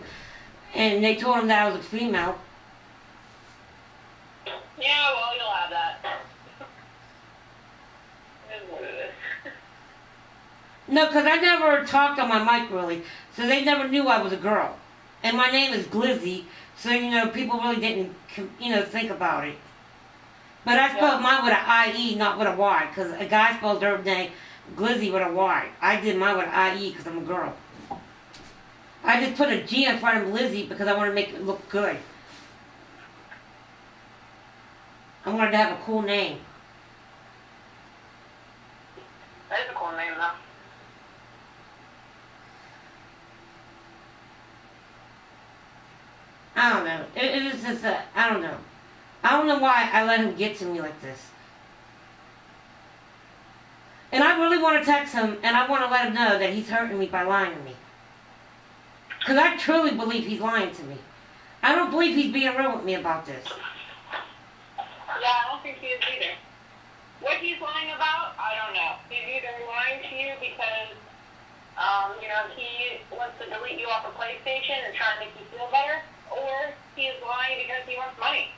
and they told him that I was a female. Yeah, well, you'll have that. It is what it is. No, because I never talked on my mic really, so they never knew I was a girl. And my name is Glizzy, so you know people really didn't think about it. But I spelled mine with an I-E, not with a Y, because a guy spells their name Glizzy with a Y. I did mine with an I-E because I'm a girl. I just put a G in front of Lizzie because I wanted to make it look good. I wanted to have a cool name. That is a cool name, though. I don't know. It is just I don't know. I don't know why I let him get to me like this. And I really want to text him, and I want to let him know that he's hurting me by lying to me. Because I truly believe he's lying to me. I don't believe he's being real with me about this. Yeah, I don't think he is either. What he's lying about, I don't know. He's either lying to you because, he wants to delete you off a PlayStation and try to make you feel better, or he is lying because he wants money.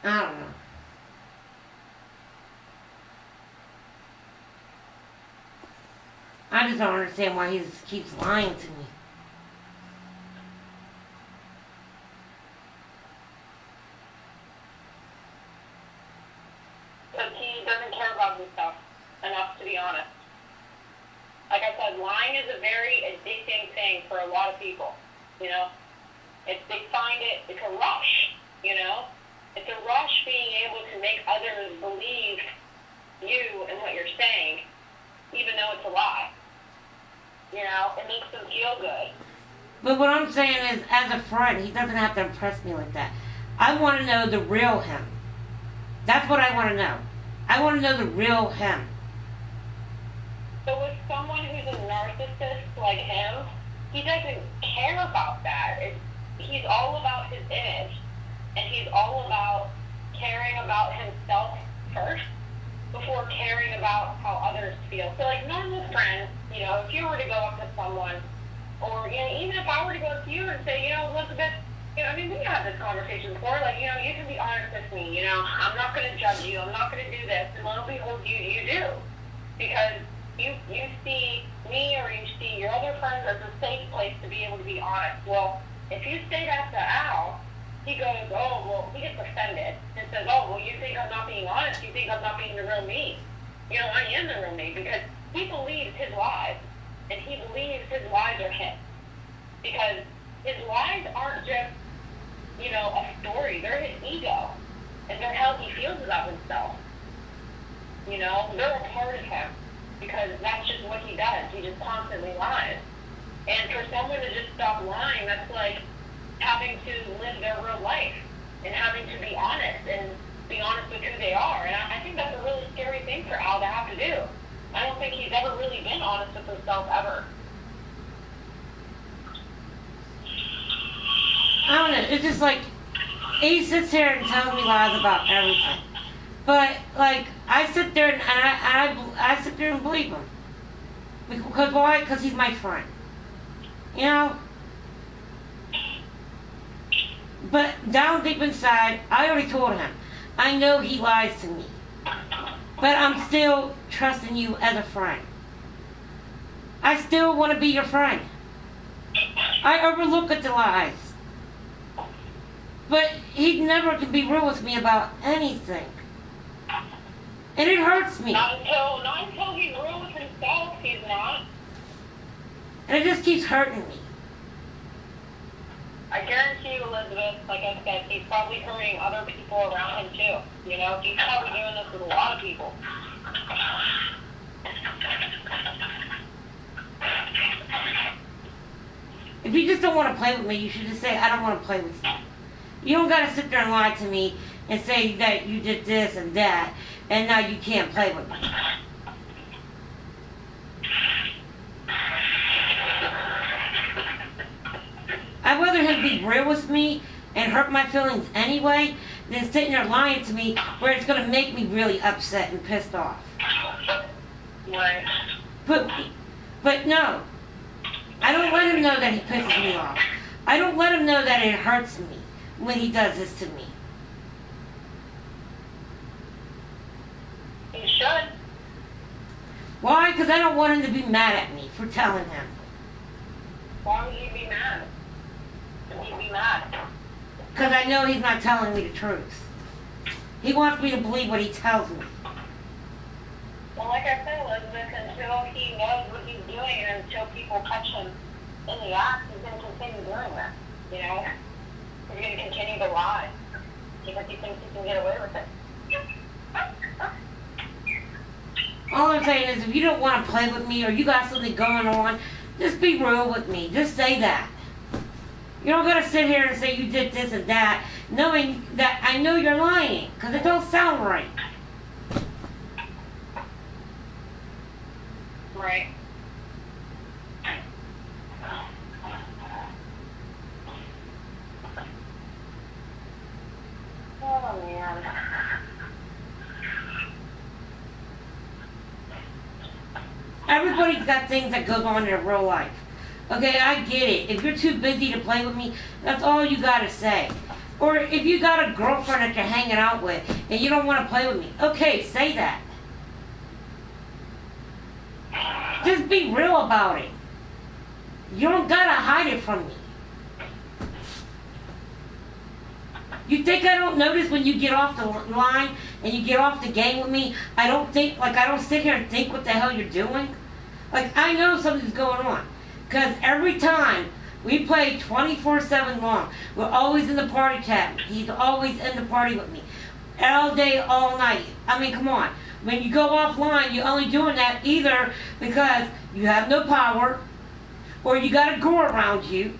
I don't know. I just don't understand why he just keeps lying to me. Because he doesn't care about himself enough, to be honest. Like I said, lying is a very addicting thing for a lot of people, you know? They find it's a rush, you know? It's a rush being able to make others believe you and what you're saying, even though it's a lie. You know, it makes them feel good. But what I'm saying is, as a friend, he doesn't have to impress me like that. I want to know the real him. That's what I want to know. I want to know the real him. So with someone who's a narcissist like him, he doesn't care about that. He's all about his image, and he's all about caring about himself first before caring about how others feel. So like normal friends, you know, if you were to go up to someone, or even if I were to go up to you and say, Elizabeth, I mean, we had this conversation before, like, you can be honest with me, I'm not going to judge you, I'm not going to do this, and lo and behold, you do. Because you see me or you see your other friends as a safe place to be able to be honest. Well, if you say that to Al, he goes, he gets offended and says, you think I'm not being honest, you think I'm not being the real me. I am the real me, because he believes his lies, and he believes his lies are him. Because his lies aren't just, a story, they're his ego, and they're how he feels about himself. They're a part of him, because that's just what he does. He just constantly lies. And for someone to just stop lying, that's like having to live their real life and having to be honest with who they are. And I think that's a really scary thing for Al to have to do. I don't think he's ever really been honest with himself ever. I don't know. It's just like he sits here and tells me lies about everything. But like I sit there and I sit there and believe him. Because why? Because he's my friend. You know? But down deep inside, I already told him. I know he lies to me. But I'm still trusting you as a friend. I still want to be your friend. I overlook at the lies. But he never can be real with me about anything. And it hurts me. Not until he's real with himself, he's not. And it just keeps hurting me. I guarantee you, Elizabeth, like I said, he's probably hurting other people around him too. You know, he's probably doing this with a lot of people. If you just don't want to play with me, you should just say, I don't want to play with you. You don't got to sit there and lie to me and say that you did this and that, and now you can't play with me. I'd rather him be real with me and hurt my feelings anyway than sitting there lying to me where it's going to make me really upset and pissed off. Right. But no. I don't let him know that he pisses me off. I don't let him know that it hurts me when he does this to me. You should. Why? Because I don't want him to be mad at me for telling him. Why would you be mad? You'd be mad. Because I know he's not telling me the truth. He wants me to believe what he tells me. Well, like I said, Elizabeth, until he knows what he's doing and until people catch him in the act, he's going to continue doing that. You know? He's going to continue to lie because he thinks he can get away with it. All I'm saying is if you don't want to play with me or you got something going on, just be real with me. Just say that. You don't got to sit here and say you did this and that, knowing that I know you're lying, because it don't sound right. Right. Oh, man. Everybody's got things that goes on in their real life. Okay, I get it. If you're too busy to play with me, that's all you gotta say. Or if you got a girlfriend that you're hanging out with and you don't want to play with me, okay, say that. Just be real about it. You don't gotta hide it from me. You think I don't notice when you get off the line and you get off the game with me? I don't sit here and think what the hell you're doing. Like, I know something's going on. Because every time we play 24/7 long, we're always in the party chat. He's always in the party with me. All day, all night. I mean, come on. When you go offline, you're only doing that either because you have no power or you got a girl around you.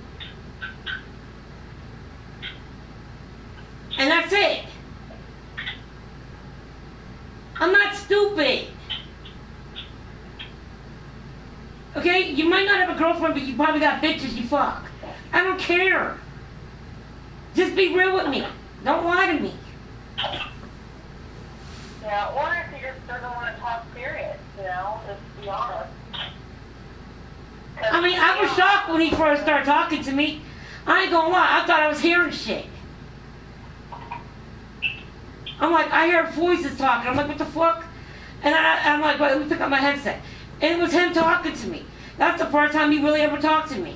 And that's it. I'm not stupid. Okay? You might not have a girlfriend, but you probably got bitches you fuck. I don't care. Just be real with me. Don't lie to me. Yeah, or if you just doesn't want to talk serious, you know, just be honest. I mean, I was shocked when he first started talking to me. I ain't gonna lie, I thought I was hearing shit. I'm like, I hear voices talking. I'm like, what the fuck? And I'm like, wait, let me pick up my headset. And it was him talking to me. That's the first time he really ever talked to me.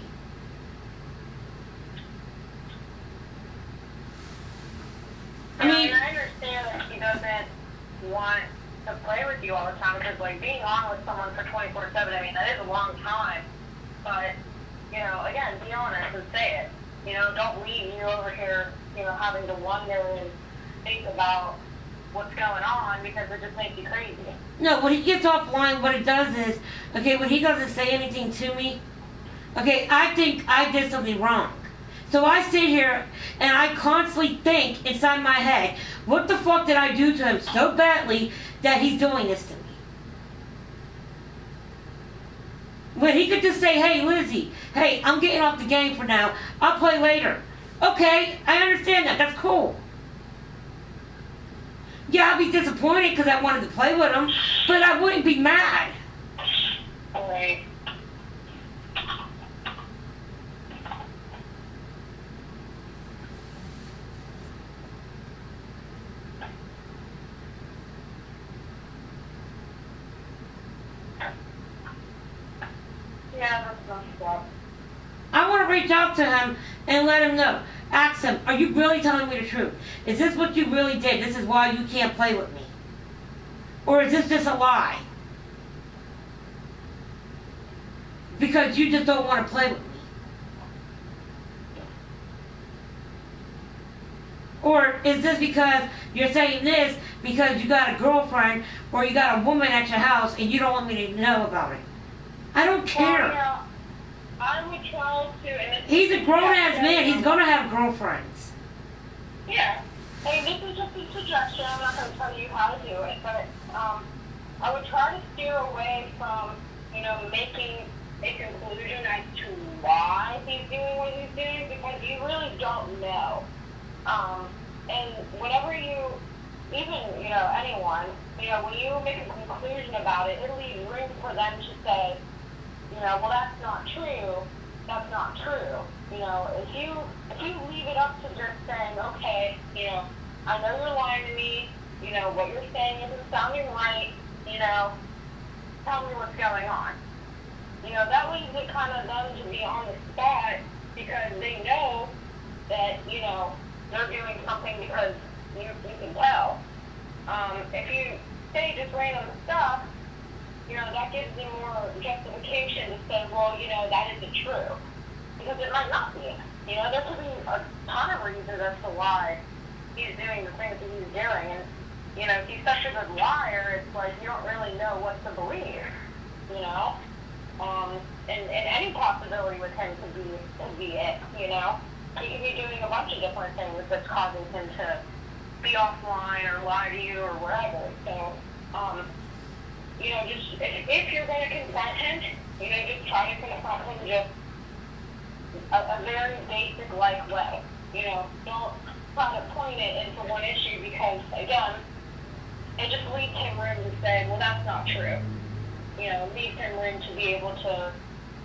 I mean, I understand that he doesn't want to play with you all the time because, like, being on with someone for 24/7, I mean, that is a long time. But, you know, again, be honest and say it. You know, don't leave you over here, you know, having to wonder and think about what's going on because it just makes you crazy. no, when he gets offline, what it does is, okay, when he doesn't say anything to me, okay, I think I did something wrong. So I sit here and I constantly think inside my head, what the fuck did I do to him so badly that he's doing this to me? When he could just say, hey, Lizzie, hey, I'm getting off the game for now. I'll play later. Okay, I understand that. That's cool. Yeah, I'd be disappointed because I wanted to play with him, but I wouldn't be mad. Alright. Yeah, that's messed up. I want to reach out to him and let him know. Ask him, are you really telling me the truth? Is this what you really did? This is why you can't play with me? Or is this just a lie? Because you just don't want to play with me. Or is this because you're saying this because you got a girlfriend or you got a woman at your house and you don't want me to know about it? I don't care. Well, yeah, I would try to, and He's a grown-ass man. He's going to have girlfriends. yeah. I mean, this is just a suggestion. I'm not going to tell you how to do it, but I would try to steer away from, making a conclusion as to why he's doing what he's doing, because you really don't know. And whenever you, even, anyone, when you make a conclusion about it, it leaves room for them to say, well, that's not true. That's not true. If you leave it up to just saying, okay, I know you're lying to me. What you're saying isn't sounding right. Tell me what's going on. That leaves it kind of them to be on the spot because they know that, they're doing something because you can tell. If you say just random stuff, that gives them more justification to say, well, that isn't true. Because it might not be. There could be a ton of reasons as to why he's doing the things that he's doing. And, if he's such a good liar, it's like you don't really know what to believe, And any possibility with him could be it, He could be doing a bunch of different things that's causing him to be offline or lie to you or whatever. So, just if you're going to confront him, just try to confront him just a very basic way. Don't try to point it into one issue because, again, it just leaves him room to say, well, that's not true. Leaves him room to be able to,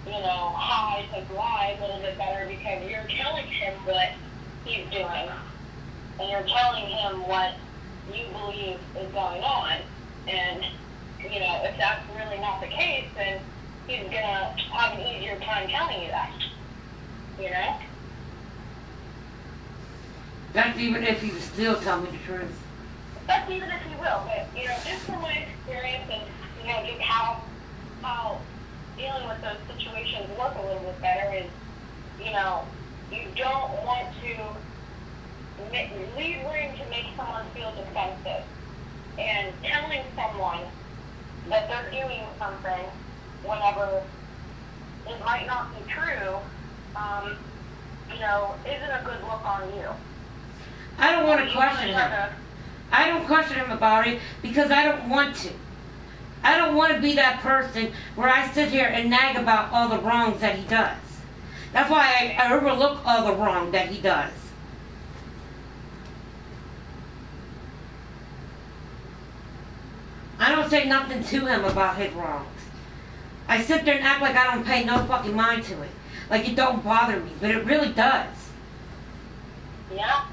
hide his lie a little bit better because you're telling him what he's doing and you're telling him what you believe is going on. And, if that's really not the case, then he's going to have an easier time telling you that. That's even if he was still telling me the truth. That's even if he will, but, just from my experience and, just how dealing with those situations work a little bit better is, you don't want to leave room to make someone feel defensive. And telling someone that they're doing something whenever it might not be true, isn't a good look on you. I don't want to question him. I don't question him about it because I don't want to. I don't want to be that person where I sit here and nag about all the wrongs that he does. That's why I overlook all the wrong that he does. I don't say nothing to him about his wrongs. I sit there and act like I don't pay no fucking mind to it. Like it don't bother me, but it really does. Yeah.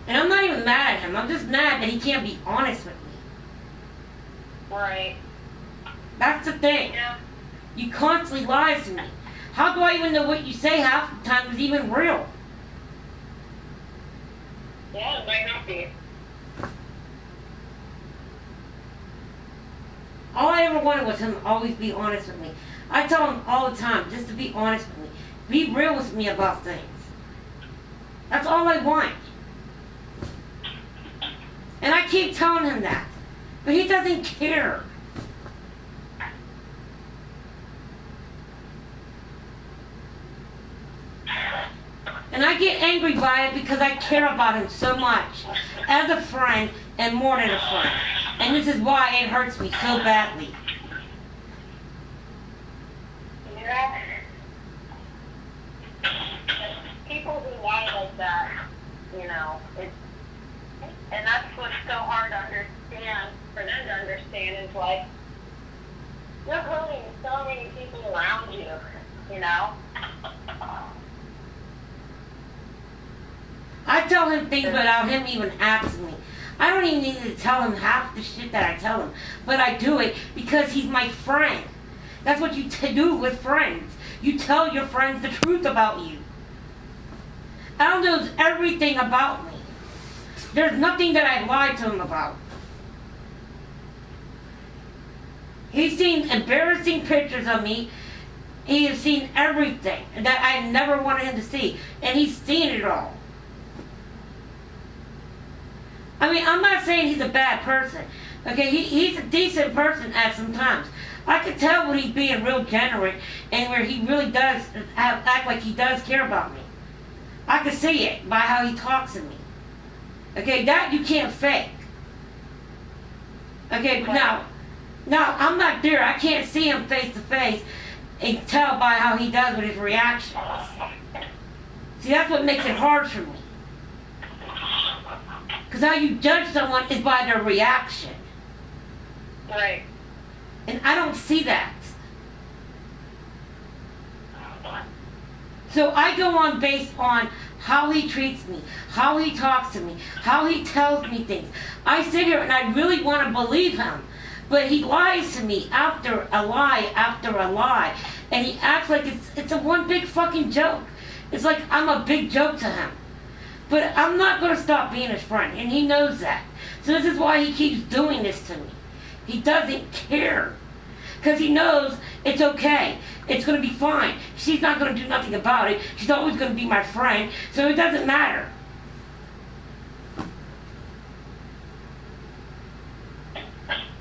And I'm not even mad at him. I'm just mad that he can't be honest with me. Right. That's the thing. Yeah. You constantly lie to me. How do I even know what you say half the time is even real? Yeah, it might not be. All I ever wanted was him to always be honest with me. I tell him all the time just to be honest with me. Be real with me about things. That's all I want. And I keep telling him that. But he doesn't care. And I get angry by it because I care about him so much. As a friend and more than a friend. And this is why it hurts me so badly. Yeah. that, it's, and that's what's so hard to understand, for them to understand, is like, you're hurting so many people around you, you know? I tell him things without him even asking me. I don't even need to tell him half the shit that I tell him. But I do it because he's my friend. That's what you do with friends. You tell your friends the truth about you. Al knows everything about me. There's nothing that I lied to him about. He's seen embarrassing pictures of me. He has seen everything that I never wanted him to see. And he's seen it all. I mean, I'm not saying he's a bad person. Okay, he's a decent person at some times. I can tell when he's being real generous and where he really does act like he does care about me. I can see it by how he talks to me. Okay, that you can't fake. Okay, but now I'm not there. I can't see him face to face and tell by how he does with his reactions. See, that's what makes it hard for me. Because how you judge someone is by their reaction. Right. And I don't see that. So I go on based on how he treats me, how he talks to me, how he tells me things. I sit here and I really want to believe him. But he lies to me after a lie after a lie. And he acts like it's a one big fucking joke. It's like I'm a big joke to him. But I'm not going to stop being his friend, and he knows that. So this is why he keeps doing this to me. He doesn't care. Because he knows it's okay. It's going to be fine. She's not going to do nothing about it. She's always going to be my friend, so it doesn't matter.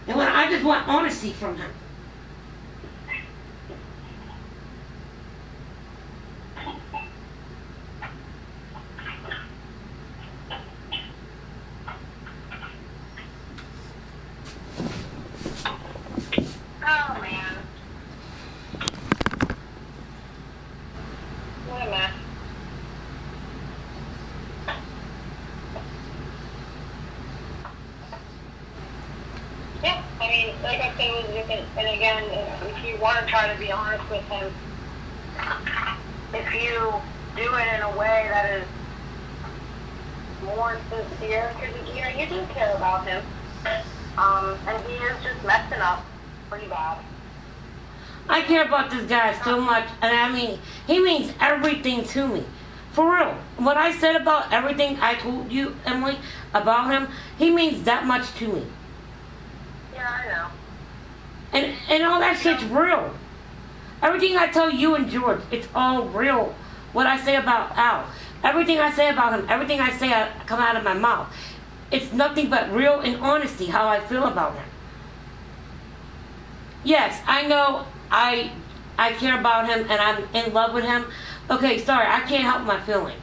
And when I just want honesty from him. Oh, man. What a mess. Yeah, I mean, like I said, and again, if you want to try to be honest with him, if you do it in a way that is more sincere, because, you do care about him, and he is just messing up pretty bad. I care about this guy so much, and I mean, he means everything to me. For real. What I said about everything I told you, Emily, about him, he means that much to me. Yeah, I know. And all that shit's real. Everything I tell you and George, it's all real. What I say about Al. Everything I say about him, everything I say come out of my mouth. It's nothing but real and honesty, how I feel about him. Yes, I know I care about him and I'm in love with him. Okay, sorry, I can't help my feelings.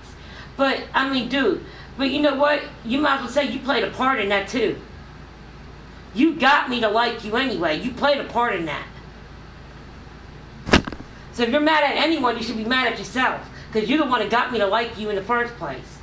But, I mean, dude, but you know what? You might as well say you played a part in that too. You got me to like you anyway. You played a part in that. So if you're mad at anyone, you should be mad at yourself. Because you're the one that got me to like you in the first place.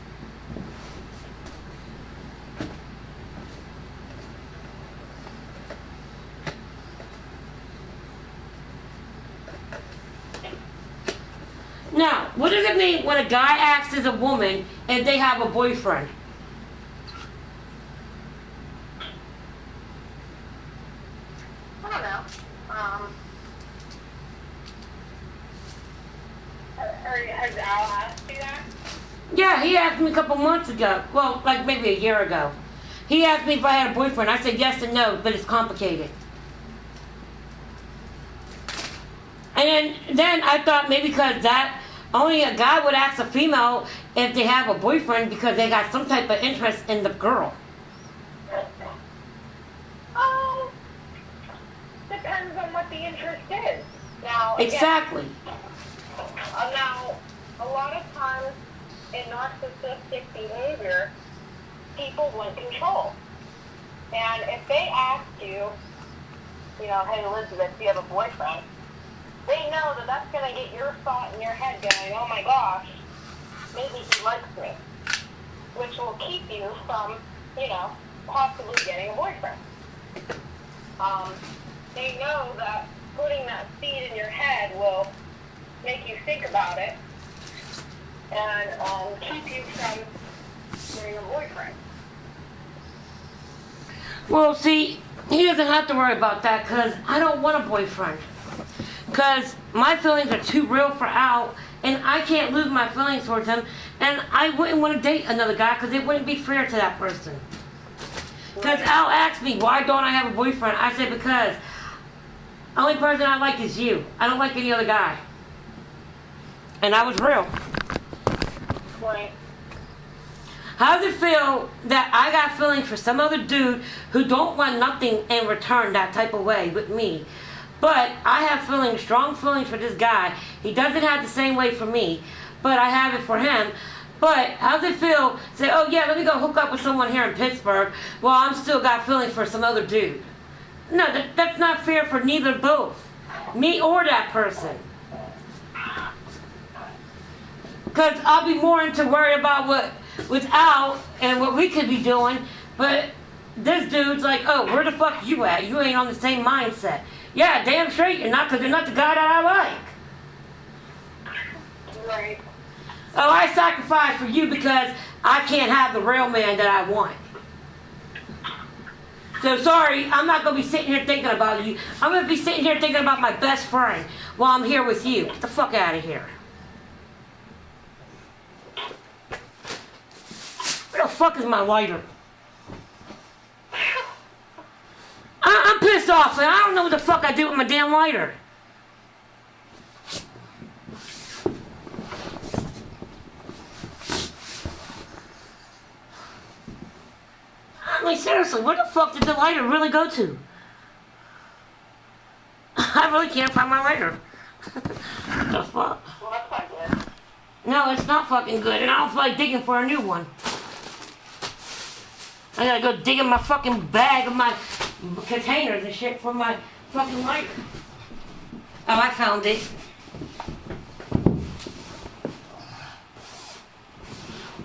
Now, what does it mean when a guy asks as a woman if they have a boyfriend? I don't know. Has Al asked you that? Yeah, he asked me a couple months ago. Well, like maybe a year ago. He asked me if I had a boyfriend. I said yes and no, but it's complicated. And then I thought maybe because that only a guy would ask a female if they have a boyfriend because they got some type of interest in the girl. Depends on what the interest is. Now, again, Exactly. Now, a lot of times in narcissistic behavior, people want control. And if they ask you, hey Elizabeth, do you have a boyfriend? They know that that's going to get your thought in your head going, oh my gosh, maybe he likes me, which will keep you from, possibly getting a boyfriend. They know that putting that seed in your head will make you think about it and keep you from getting a boyfriend. Well, see, he doesn't have to worry about that because I don't want a boyfriend. Because my feelings are too real for Al, and I can't lose my feelings towards him, and I wouldn't want to date another guy because it wouldn't be fair to that person. Because Al asked me, why don't I have a boyfriend? I said, because the only person I like is you. I don't like any other guy. And I was real. Right. How does it feel that I got feelings for some other dude who don't want nothing in return that type of way with me? But I have feelings, strong feelings for this guy. He doesn't have the same way for me, but I have it for him. But how does it feel? Say, oh yeah, let me go hook up with someone here in Pittsburgh. Well, I'm still got feelings for some other dude. No, that's not fair for neither both. Me or that person. Because I'll be more into worry about what with Al and what we could be doing. But this dude's like, oh, where the fuck you at? You ain't on the same mindset. Yeah, damn straight you're not, because you're not the guy that I like. Right. Oh, I sacrifice for you because I can't have the real man that I want. So sorry, I'm not going to be sitting here thinking about you. I'm going to be sitting here thinking about my best friend while I'm here with you. Get the fuck out of here. Where the fuck is my lighter? I'm pissed off, and I don't know what the fuck I do with my damn lighter. I mean, seriously, where the fuck did the lighter really go to? I really can't find my lighter. What the fuck? Well, that's not good. No, it's not fucking good, and I don't feel like digging for a new one. I gotta go dig in my fucking bag of my containers and shit for my fucking lighter. Oh, I found it.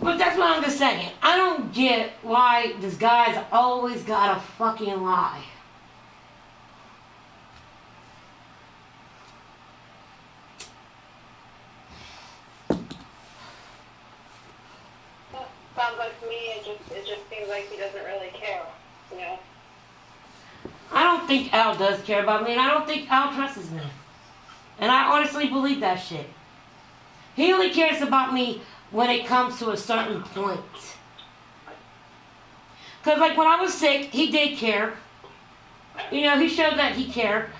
But that's what I'm just saying. I don't get why this guy's always gotta fucking lie. Sounds like to me, it just seems like he doesn't really care, I don't think Al does care about me, and I don't think Al trusts me. And I honestly believe that shit. He only cares about me when it comes to a certain point. Because, like, when I was sick, he did care. He showed that he cared.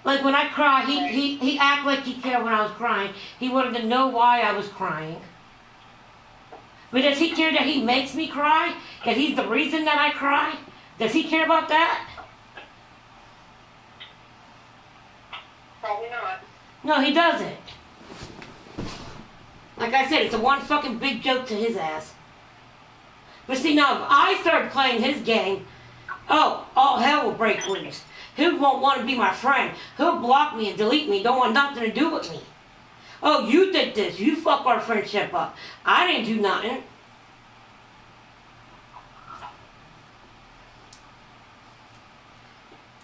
Like, when I cry, he acted like he cared when I was crying. He wanted to know why I was crying. But does he care that he makes me cry? That he's the reason that I cry? Does he care about that? Probably not. No, he doesn't. Like I said, it's a one fucking big joke to his ass. But see, now, if I start playing his game, all hell will break loose. He won't want to be my friend. He'll block me and delete me, don't want nothing to do with me. Oh, you did this. You fucked our friendship up. I didn't do nothing.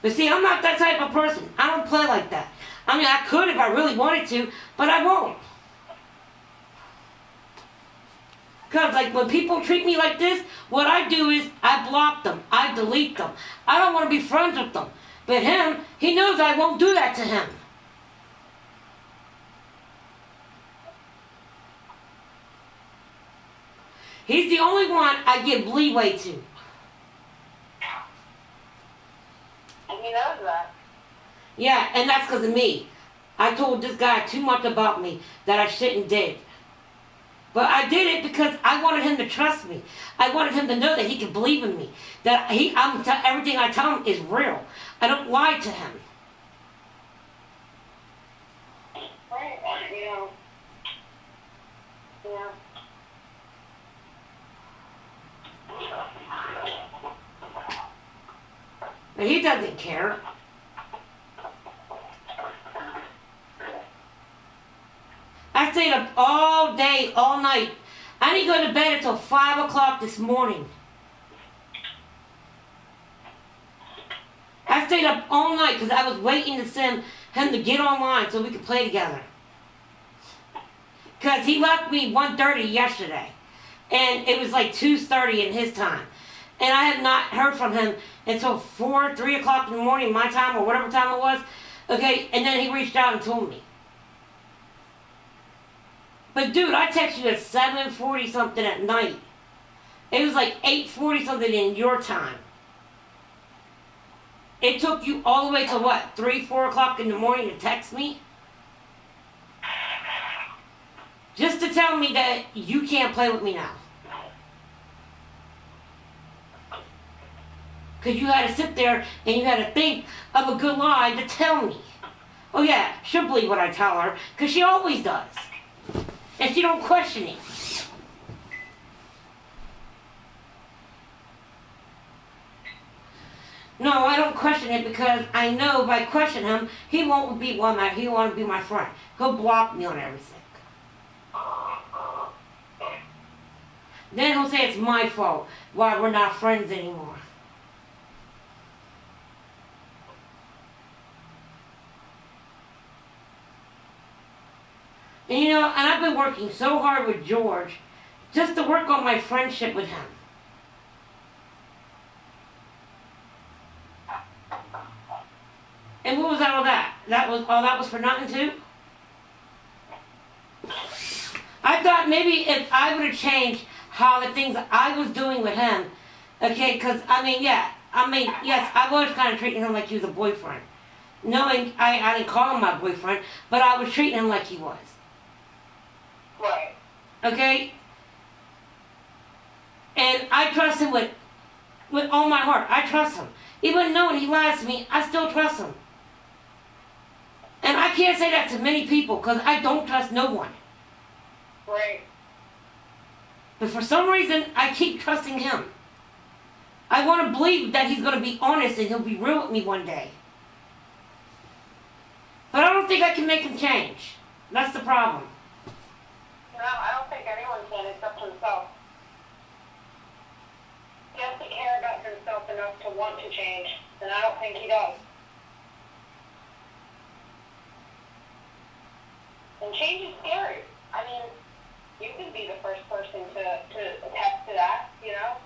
But see, I'm not that type of person. I don't play like that. I mean, I could if I really wanted to, but I won't. Because, like, when people treat me like this, what I do is I block them. I delete them. I don't want to be friends with them. But him, he knows I won't do that to him. He's the only one I give leeway to. And he knows that. Yeah, and that's because of me. I told this guy too much about me that I shouldn't did. But I did it because I wanted him to trust me. I wanted him to know that he could believe in me. That everything I tell him is real. I don't lie to him. Right, Yeah. But he doesn't care. I stayed up all stayed all night. I didn't go to bed until 5 o'clock this morning. I stayed up all night because I was waiting to send him to get online so we could play together. Because he left me 1:30 yesterday. And it was like 2:30 in his time. And I had not heard from him until 4, 3 o'clock in the morning, my time, or whatever time it was. Okay, and then he reached out and told me. But dude, I texted you at 7:40 something at night. It was like 8:40 something in your time. It took you all the way to what, 3, 4 o'clock in the morning to text me? Just to tell me that you can't play with me now. Because you had to sit there and you had to think of a good lie to tell me. Oh yeah, she'll believe what I tell her, because she always does. And she don't question it. No, I don't question it because I know if I question him, he won't be he won't be my friend. He'll block me on everything. Then he'll say it's my fault why we're not friends anymore. And you know, and I've been working so hard with George just to work on my friendship with him. And what was all that? That was for nothing too? I thought maybe if I would have changed how the things I was doing with him, okay, because, yes, I was kind of treating him like he was a boyfriend. Knowing I didn't call him my boyfriend, but I was treating him like he was. Right. Okay? And I trust him with all my heart. I trust him. Even knowing he lies to me, I still trust him. And I can't say that to many people because I don't trust no one. Right. But for some reason, I keep trusting him. I want to believe that he's going to be honest and he'll be real with me one day. But I don't think I can make him change. That's the problem. No, I don't think anyone can except himself. He has to care about himself enough to want to change, and I don't think he does. And change is scary. I mean, you could be the first person to attest to that, you know?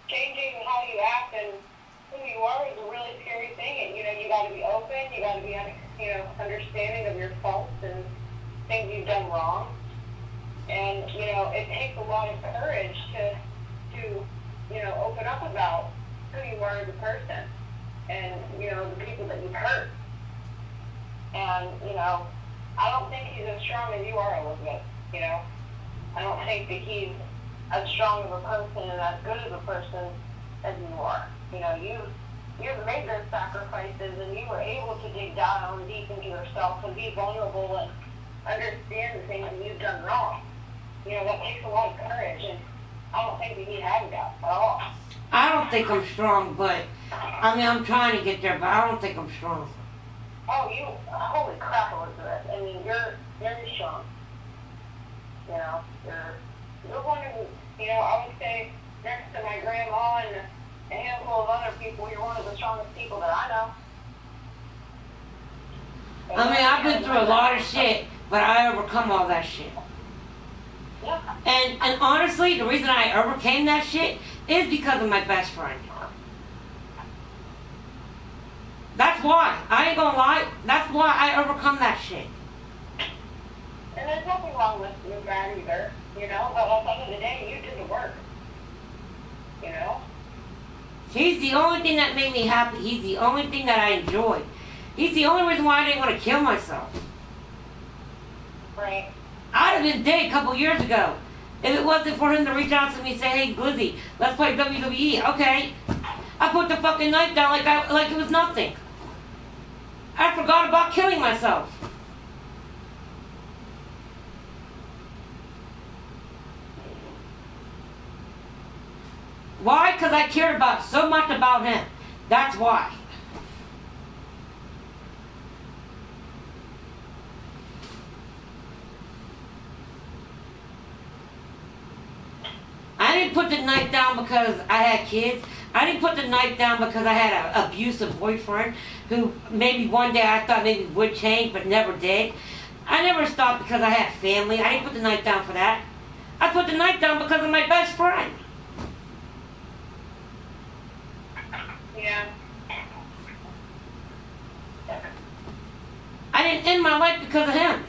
Changing how you act and who you are is a really scary thing. And, you know, you got to be open, you got to be, understanding of your faults and things you've done wrong. And, you know, it takes a lot of courage to open up about who you are as a person and, you know, the people that you've hurt. And, you know, I don't think he's as strong as you are, Elizabeth, you know. I don't think that he's as strong of a person and as good of a person as you are. You know, you've made those sacrifices and you were able to dig down deep into yourself and be vulnerable and understand the things that you've done wrong. You know, that takes a lot of courage, and I don't think that he has that at all. I don't think I'm strong, but, I'm trying to get there, but I don't think I'm strong. Oh, holy crap, Elizabeth. I mean, you're very strong. You know, you're one of, I would say, next to my grandma and a handful of other people, you're one of the strongest people that I know. I've been through a lot of shit, but I overcome all that shit. Yeah. And honestly, the reason I overcame that shit is because of my best friend. That's why. I ain't gonna lie. That's why I overcome that shit. And there's nothing wrong with that either, you know, but at the end of the day, you did the work. You know? He's the only thing that made me happy. He's the only thing that I enjoyed. He's the only reason why I didn't want to kill myself. Right. I'd have been dead a couple years ago if it wasn't for him to reach out to me and say, hey, Glizzy, let's play WWE. Okay. I put the fucking knife down like it was nothing. I forgot about killing myself. Why? Because I cared about so much about him. That's why. knife down because I had kids. I didn't put the knife down because I had an abusive boyfriend who maybe one day I thought maybe would change but never did. I never stopped because I had family. I didn't put the knife down for that. I put the knife down because of my best friend. Yeah. I didn't end my life because of him.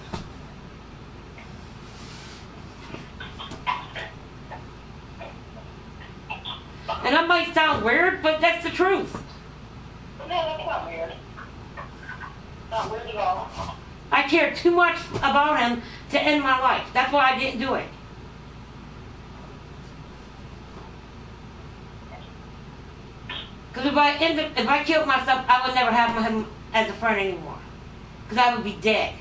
And that might sound weird, but that's the truth. No, that's not weird. Not weird at all. I cared too much about him to end my life. That's why I didn't do it. Because if I killed myself, I would never have him as a friend anymore. Because I would be dead.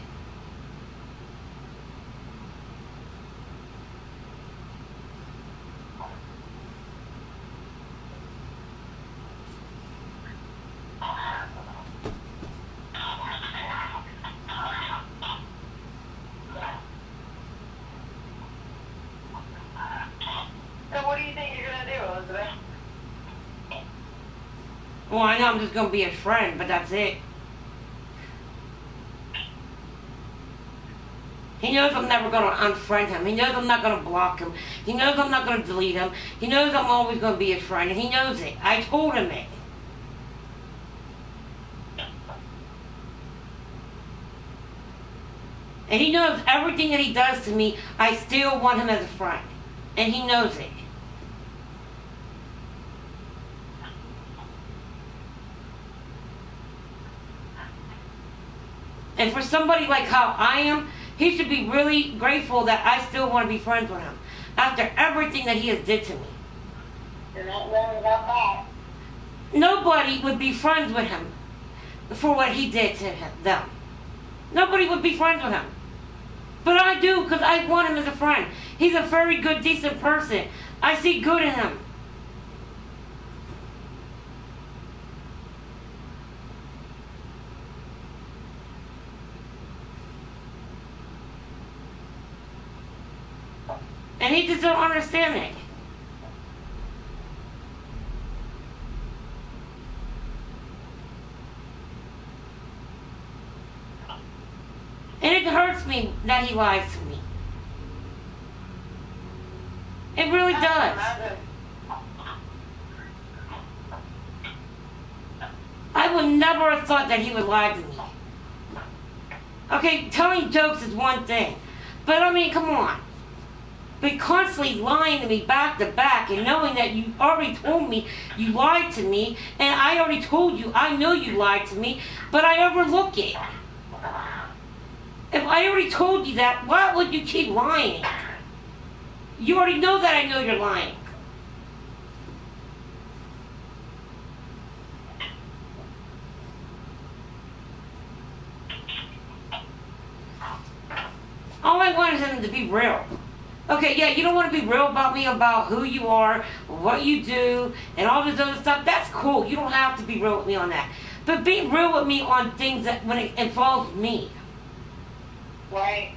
So what do you think you're going to do, Elizabeth? Well, I know I'm just going to be his friend, but that's it. He knows I'm never going to unfriend him. He knows I'm not going to block him. He knows I'm not going to delete him. He knows I'm always going to be his friend, and he knows it. I told him it. And he knows everything that he does to me, I still want him as a friend. And he knows it. And for somebody like how I am, he should be really grateful that I still want to be friends with him. After everything that he has did to me. You're not wrong about that. Nobody would be friends with him for what he did to them. Nobody would be friends with him. But I do, because I want him as a friend. He's a very good, decent person. I see good in him. And he just don't understand it. And it hurts me that he lies to me. It really does. I would never have thought that he would lie to me. Okay, telling jokes is one thing. But I mean, come on. But constantly lying to me back to back and knowing that you already told me you lied to me, and I already told you I know you lied to me, but I overlook it. If I already told you that, why would you keep lying? You already know that I know you're lying. All I want is him to be real. Okay, yeah, you don't want to be real about me, about who you are, what you do, and all this other stuff. That's cool. You don't have to be real with me on that. But be real with me on things that when it involves me. Right.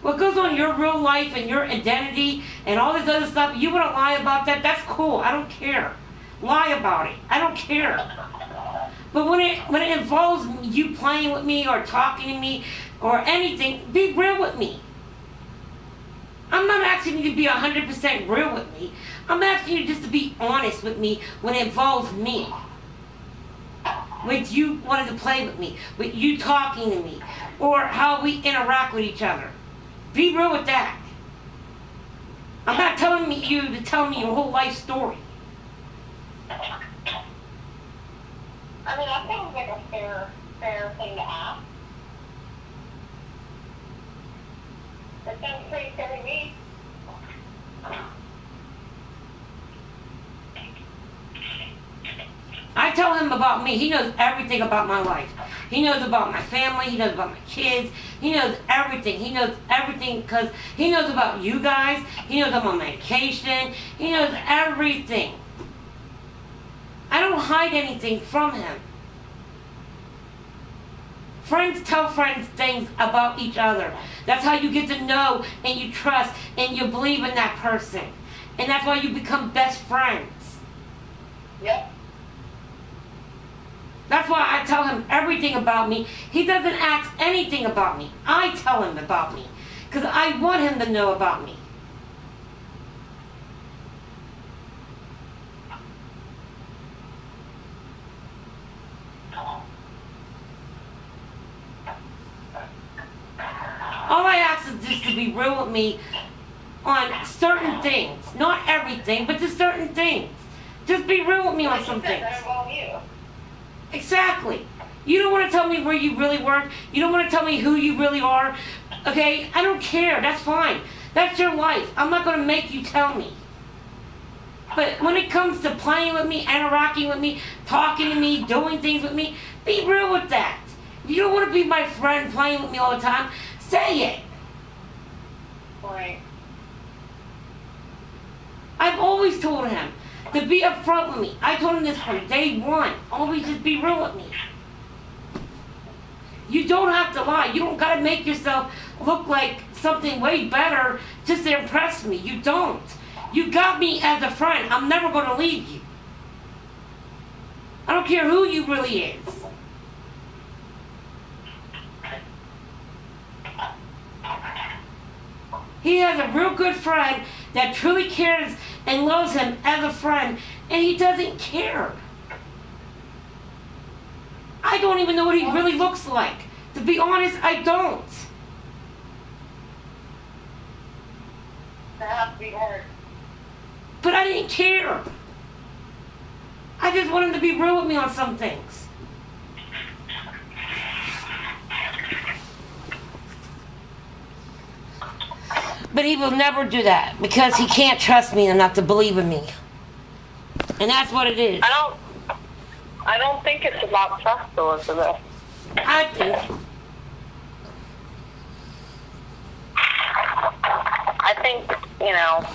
What goes on in your real life and your identity and all this other stuff, you want to lie about that, that's cool. I don't care. Lie about it. I don't care. But when it involves you playing with me or talking to me or anything, be real with me. I'm not asking you to be 100% real with me. I'm asking you just to be honest with me when it involves me. With you wanting to play with me, with you talking to me, or how we interact with each other. Be real with that. I'm not telling you to tell me your whole life story. I mean, that sounds like a fair thing to ask. That sounds pretty fair to me. I tell him about me. He knows everything about my life. He knows about my family. He knows about my kids. He knows everything. He knows everything because he knows about you guys. He knows I'm on medication. He knows everything. I don't hide anything from him. Friends tell friends things about each other. That's how you get to know and you trust and you believe in that person. And that's why you become best friends. Yep. That's why I tell him everything about me. He doesn't ask anything about me. I tell him about me. Because I want him to know about me. All I ask is just to be real with me on certain things. Not everything, but just certain things. Just be real with me on some things. That involve you. Exactly. You don't want to tell me where you really work. You don't want to tell me who you really are. Okay? I don't care. That's fine. That's your life. I'm not going to make you tell me. But when it comes to playing with me, interacting with me, talking to me, doing things with me, be real with that. If you don't want to be my friend playing with me all the time, say it. Right. I've always told him to be upfront with me. I told him this from day one. Always just be real with me. You don't have to lie. You don't got to make yourself look like something way better just to impress me. You don't. You got me as a friend. I'm never going to leave you. I don't care who you really is. He has a real good friend that truly cares and loves him as a friend, and he doesn't care. I don't even know what he really looks like. To be honest, I don't. That has to be hard. But I didn't care. I just wanted to be real with me on some things. But he will never do that because he can't trust me enough to believe in me. And that's what it is. I don't think it's about trust, Elizabeth. I think. I think, you know,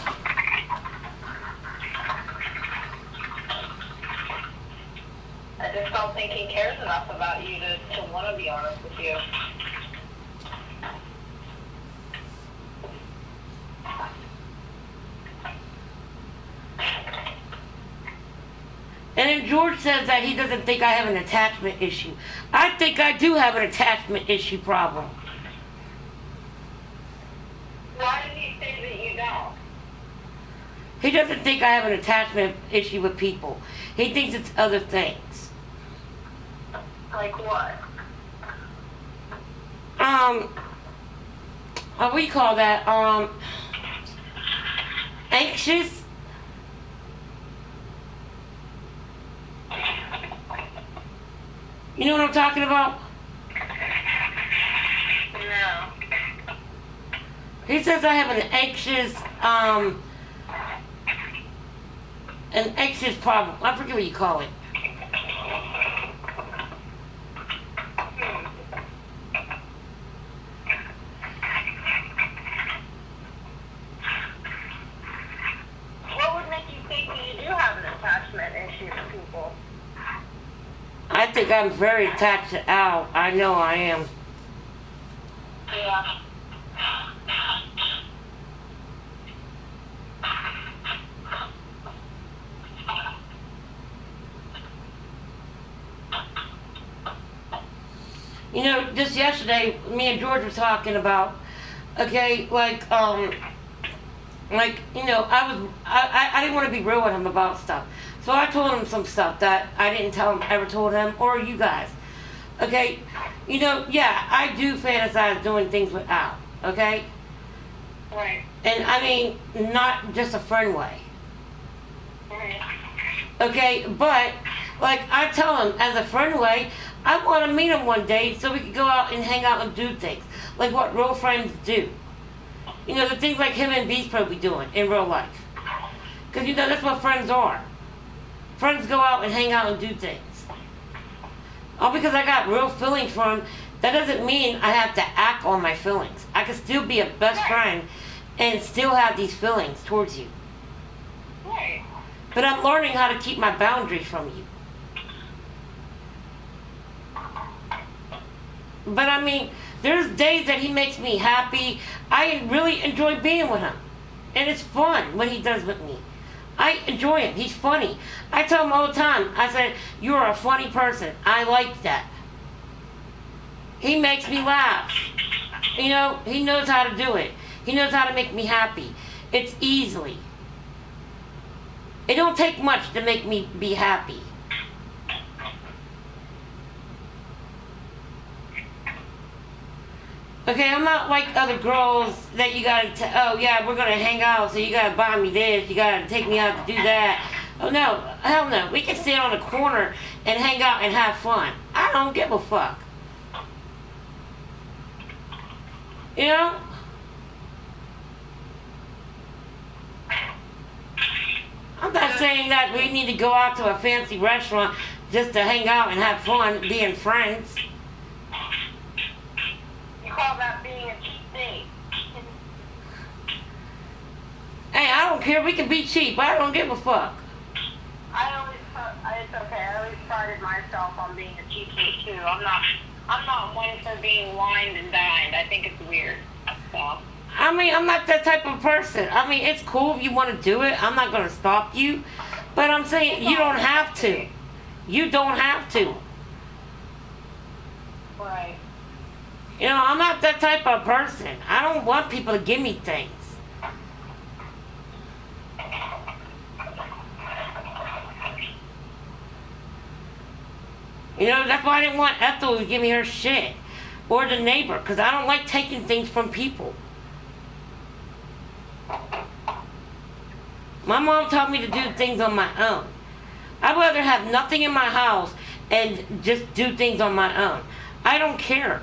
I just don't think he cares enough about you to want to be honest with you. And then George says that he doesn't think I have an attachment issue. I think I do have an attachment issue problem. Why did he say that you don't? He doesn't think I have an attachment issue with people. He thinks it's other things. Like what? What do you call that? Anxious. You know what I'm talking about? No. He says I have an anxious problem. I forget what you call it. What would make you think that you do have an attachment issue to people? I think I'm very attached to Al. I know I am. Yeah. You know, just yesterday, me and George were talking about, okay, you know, I didn't want to be real with him about stuff. So I told him some stuff that I didn't tell him, ever told him, or you guys. Okay, you know, yeah, I do fantasize doing things with Al, okay? Right. And I mean, not just a friend way. Right. Okay, but, like, I tell him, as a friend way, I want to meet him one day so we can go out and hang out and do things. Like what real friends do. You know, the things like him and Beast Pro be doing in real life. Because, you know, that's what friends are. Friends go out and hang out and do things. All because I got real feelings for him, that doesn't mean I have to act on my feelings. I can still be a best friend and still have these feelings towards you. Right. But I'm learning how to keep my boundaries from you. But I mean, there's days that he makes me happy. I really enjoy being with him. And it's fun what he does with me. I enjoy him. He's funny. I tell him all the time, I said, you're a funny person. I like that. He makes me laugh. You know, he knows how to do it. He knows how to make me happy. It's easily. It don't take much to make me be happy. Okay, I'm not like other girls that you gotta, oh yeah, we're gonna hang out, so you gotta buy me this, you gotta take me out to do that. Oh no, hell no. We can sit on a corner and hang out and have fun. I don't give a fuck. You know? I'm not saying that we need to go out to a fancy restaurant just to hang out and have fun being friends. You call that being a cheap date? Hey, I don't care. We can be cheap. I don't give a fuck. It's okay. I always prided myself on being a cheap date too. I'm not one for being wined and dined. I think it's weird. So. I mean, I'm not that type of person. I mean, it's cool if you want to do it. I'm not going to stop you. But I'm saying you don't have to. You don't have to. Right. You know, I'm not that type of person. I don't want people to give me things. You know, that's why I didn't want Ethel to give me her shit. Or the neighbor. Because I don't like taking things from people. My mom taught me to do things on my own. I'd rather have nothing in my house and just do things on my own. I don't care.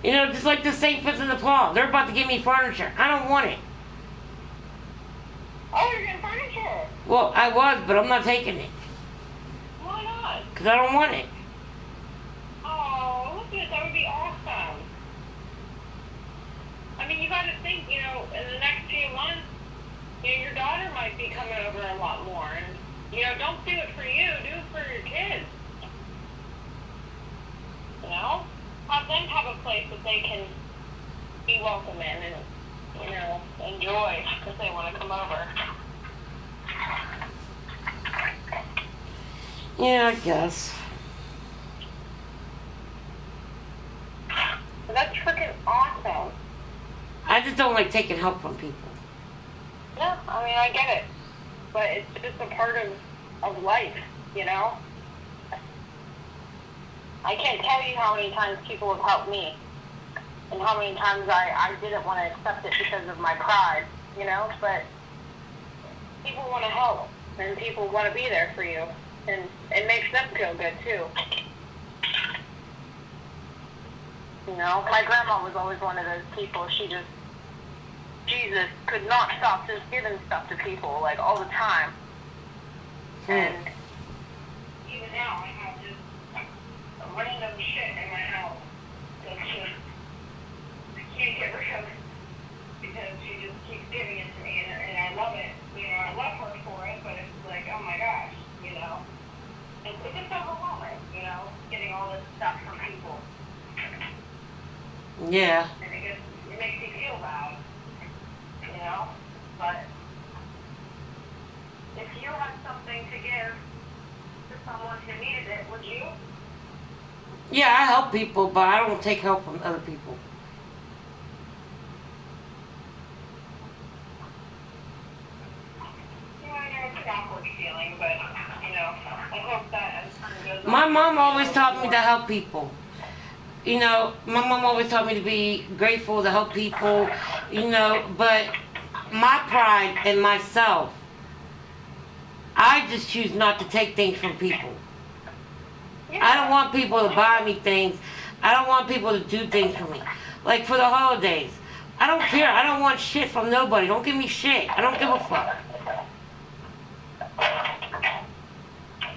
You know, just like the St. Vincent de Paul. They're about to give me furniture. I don't want it. Oh, you're getting furniture? Well, I was, but I'm not taking it. Why not? Because I don't want it. Oh, look at it. That would be awesome. I mean, you got to think, you know, in the next few months, you know, your daughter might be coming over a lot more. And, you know, don't do it for you. Do it for your kids. You know? Have them have a place that they can be welcome in and, you know, enjoy if they want to come over. Yeah, I guess. That's freaking awesome. I just don't like taking help from people. Yeah, I mean, I get it. But it's just a part of life, you know? I can't tell you how many times people have helped me. And how many times I didn't want to accept it because of my pride, you know? But people want to help. And people want to be there for you. And it makes them feel good, too. You know? My grandma was always one of those people. She just could not stop just giving stuff to people, like, all the time. And even now, I have just random shit in my house that just I can't get rid of because she just keeps giving it to me, and I love it. You know, I love her for it, but it's like, oh my gosh, you know. It's just overwhelming, you know, getting all this stuff from people. Yeah. And it makes you feel bad, you know. But if you had something to give to someone who needed it, would you? Yeah, I help people, but I don't take help from other people. Yeah, I know it's an awkward feeling, but, you know, I hope that as time goes on. My mom always taught me to help people. You know, my mom always taught me to be grateful, to help people, you know, but my pride in myself, I just choose not to take things from people. I don't want people to buy me things. I don't want people to do things for me. Like for the holidays. I don't care. I don't want shit from nobody. Don't give me shit. I don't give a fuck.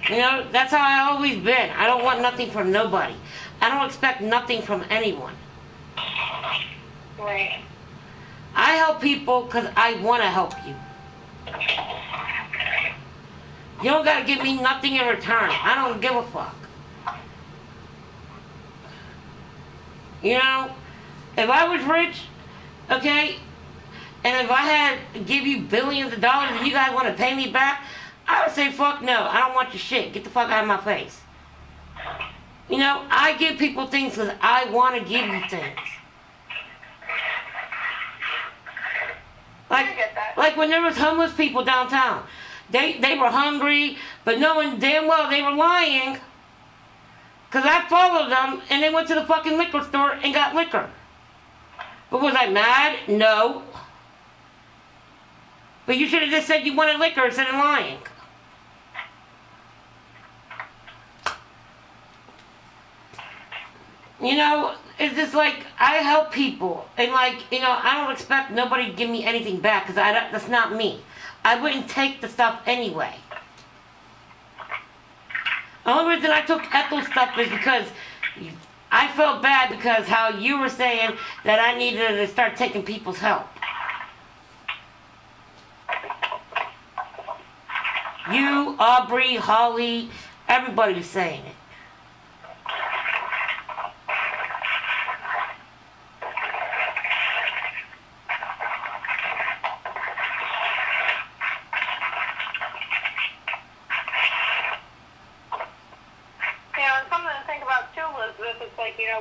You know, that's how I always been. I don't want nothing from nobody. I don't expect nothing from anyone. Right. I help people because I want to help you. You don't gotta give me nothing in return. I don't give a fuck. You know, if I was rich, okay, and if I had to give you billions of dollars and you guys want to pay me back, I would say fuck no. I don't want your shit. Get the fuck out of my face. You know, I give people things because I want to give you things. Like when there was homeless people downtown. They were hungry, but knowing damn well they were lying. Because I followed them, and they went to the fucking liquor store and got liquor. But was I mad? No. But you should have just said you wanted liquor instead of lying. You know, it's just like, I help people. And like, you know, I don't expect nobody to give me anything back, because that's not me. I wouldn't take the stuff anyway. The only reason I took Ethel's stuff is because I felt bad because how you were saying that I needed to start taking people's help. You, Aubrey, Holly, everybody was saying it.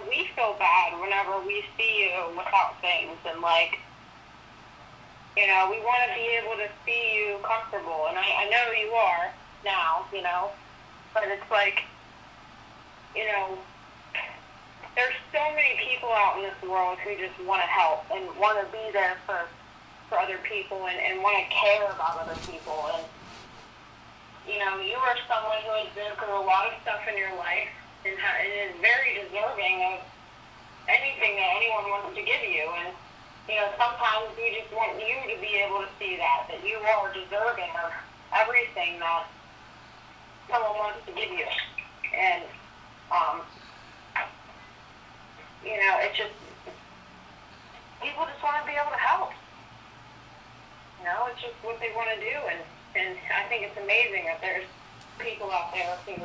We feel bad whenever we see you without things, and like, you know, we want to be able to see you comfortable, and I know you are now, you know, but it's like, you know, there's so many people out in this world who just want to help and want to be there for other people and want to care about other people, and, you know, you are someone who has been through a lot of stuff in your life, and is very deserving of anything that anyone wants to give you. And, you know, sometimes we just want you to be able to see that you are deserving of everything that someone wants to give you. And, you know, it's just, people just want to be able to help. You know, it's just what they want to do. And I think it's amazing that there's people out there who,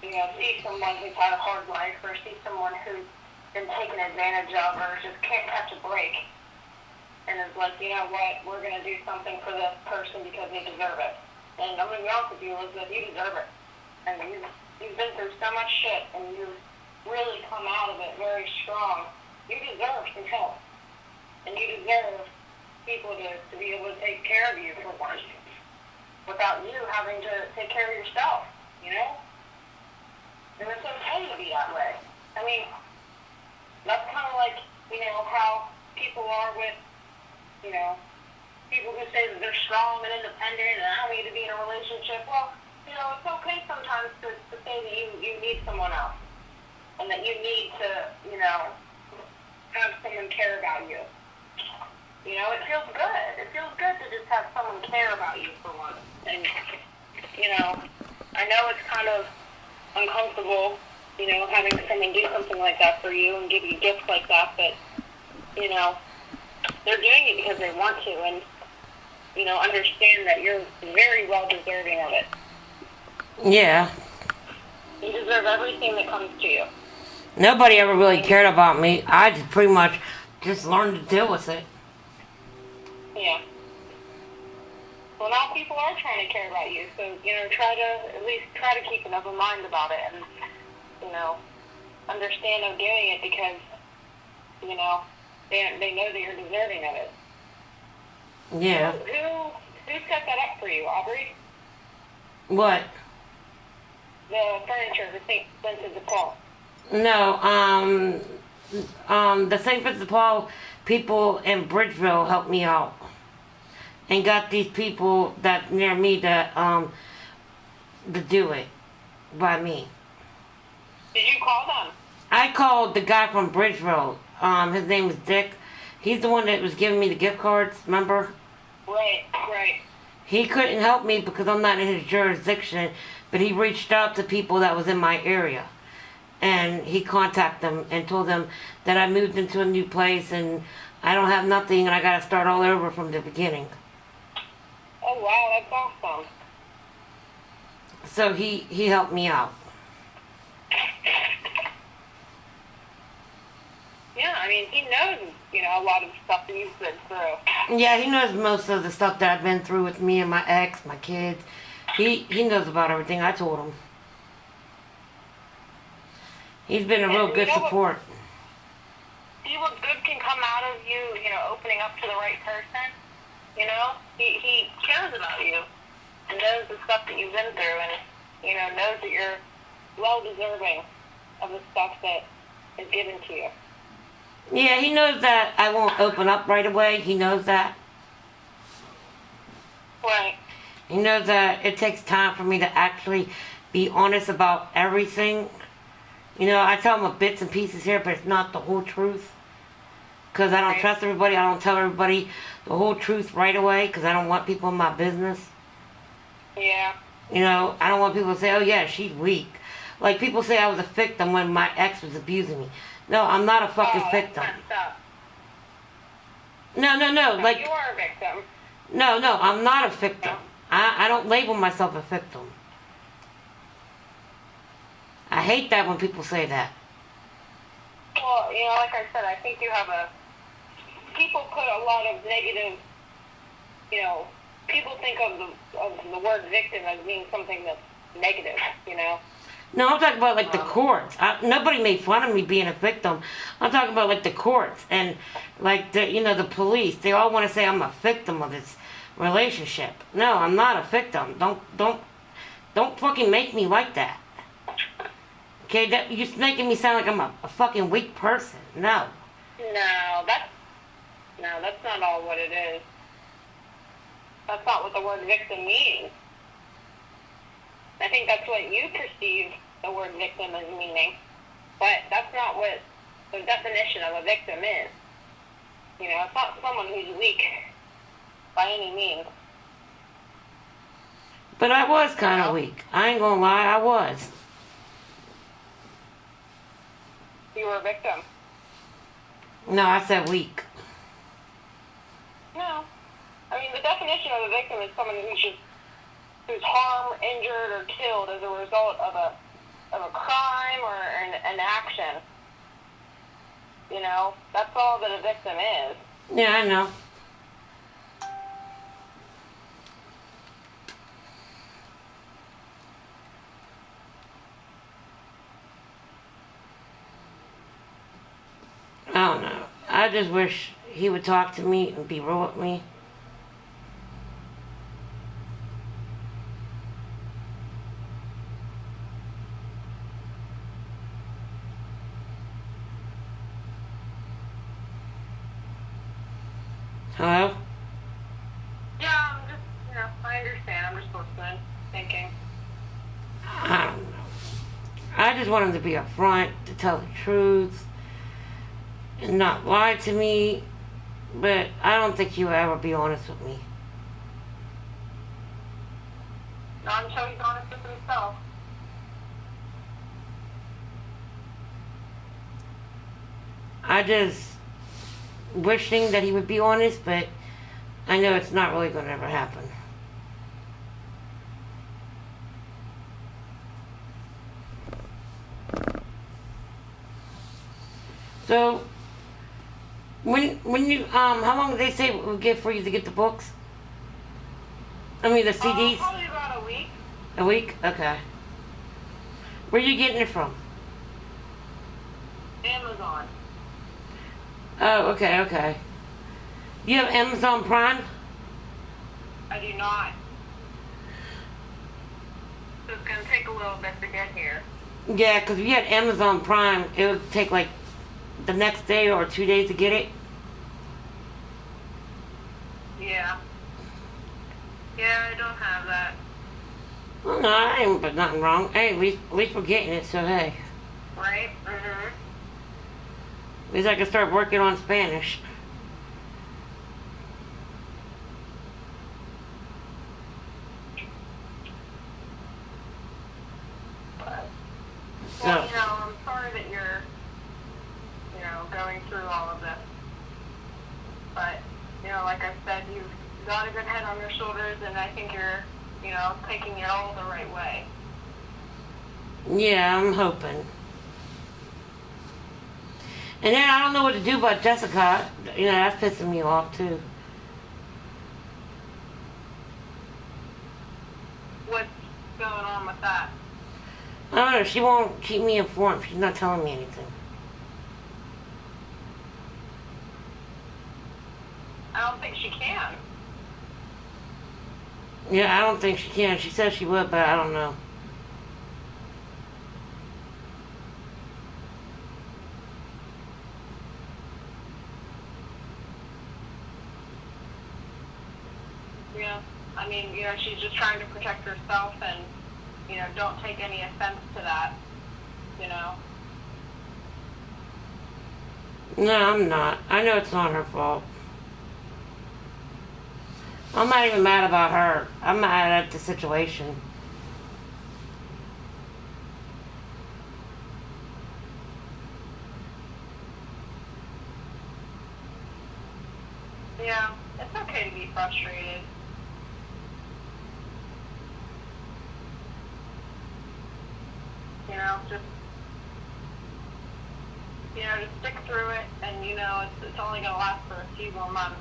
you know, see someone who's had a hard life, or see someone who's been taken advantage of, or just can't catch a break, and is like, you know what, we're going to do something for this person because they deserve it. And I'm going to be honest with you, Elizabeth, you deserve it. And you've been through so much shit, and you've really come out of it very strong. You deserve some help. And you deserve people to be able to take care of you for once, without you having to take care of yourself, you know? And it's okay to be that way. I mean, that's kind of like, you know, how people are with, you know, people who say that they're strong and independent and I don't need to be in a relationship. Well, you know, it's okay sometimes to say that you need someone else. And that you need to, you know, have someone care about you. You know, it feels good. It feels good to just have someone care about you for once. And, you know, I know it's kind of uncomfortable, you know, having someone do something like that for you and give you gifts like that, but, you know, they're doing it because they want to, and, you know, understand that you're very well deserving of it. Yeah. You deserve everything that comes to you. Nobody ever really cared about me. I just pretty much just learned to deal with it. Yeah. Well, now people are trying to care about you, so, you know, at least try to keep an open mind about it, and, you know, understand them doing it because, you know, they know that you're deserving of it. Yeah. Who set that up for you, Aubrey? What? The furniture, the St. Vincent de Paul. No, the St. Vincent de Paul people in Bridgeville helped me out. And got these people that near me to do it by me. Did you call them? I called the guy from Bridgeville. His name was Dick. He's the one that was giving me the gift cards, remember? Right. He couldn't help me because I'm not in his jurisdiction, but he reached out to people that was in my area. And he contacted them and told them that I moved into a new place and I don't have nothing and I got to start all over from the beginning. Oh, wow, that's awesome. So he helped me out. Yeah, I mean, he knows, a lot of stuff that you've been through. Yeah, he knows most of the stuff that I've been through with me and my ex, my kids. He knows about everything. I told him. He's been a real And good support. See what good can come out of you, opening up to the right person. He cares about you and knows the stuff that you've been through and, knows that you're well deserving of the stuff that is given to you. Yeah, he knows that I won't open up right away. He knows that. Right. He knows that it takes time for me to actually be honest about everything. I tell him bits and pieces here, but it's not the whole truth. Because I don't trust everybody. I don't tell everybody the whole truth right away because I don't want people in my business. Yeah. I don't want people to say, oh yeah, she's weak. Like people say I was a victim when my ex was abusing me. No, I'm not a fucking victim. No. Like you are a victim. No, I'm not a victim. I don't label myself a victim. I hate that when people say that. Well, like I said, I think you have people put a lot of negative, people think of the word victim as being something that's negative, No, I'm talking about like the courts. Nobody made fun of me being a victim. I'm talking about like the courts and like the police. They all want to say I'm a victim of this relationship. No, I'm not a victim. Don't fucking make me like that. Okay, you're making me sound like I'm a fucking weak person. No. No, that's not all what it is. That's not what the word victim means. I think that's what you perceive the word victim as meaning. But that's not what the definition of a victim is. It's not someone who's weak by any means. But I was kind of weak. I ain't gonna lie, I was. You were a victim. No, I said weak. No. I mean, the definition of a victim is someone who's harmed, injured, or killed as a result of a crime or an action. That's all that a victim is. Yeah, I know. I don't know. I just wish he would talk to me and be real with me. Hello? Yeah, I'm just, I understand. I'm just listening, thinking. I don't know. I just want him to be upfront, to tell the truth, and not lie to me. But I don't think he will ever be honest with me. Not until he's honest with himself. I just wishing that he would be honest, but I know it's not really going to ever happen. So, when you how long did they say it would get for you to get the books? I mean the CDs. Probably about a week. A week? Okay. Where are you getting it from? Amazon. Oh, okay. You have Amazon Prime? I do not. So it's gonna take a little bit to get here. Yeah, because if you had Amazon Prime, it would take like the next day or 2 days to get it. Yeah. Yeah, I don't have that. Well, no, I ain't but nothing wrong. Hey, at least we're getting it, so hey. Right? Mm-hmm. At least I can start working on Spanish. Well, I'm sorry that you're, going through all of this. But, like I said, you've got a good head on your shoulders, and I think you're, taking it all the right way. Yeah, I'm hoping. And then I don't know what to do about Jessica. You know, that's pissing me off too. What's going on with that? I don't know. She won't keep me informed. She's not telling me anything. I don't think she can. Yeah, I don't think she can. She said she would, but I don't know. Yeah. I mean, she's just trying to protect herself and, don't take any offense to that, you know. No, I'm not. I know it's not her fault. I'm not even mad about her. I'm mad at the situation. Yeah, it's okay to be frustrated. Just stick through it, and it's only gonna last for a few more months.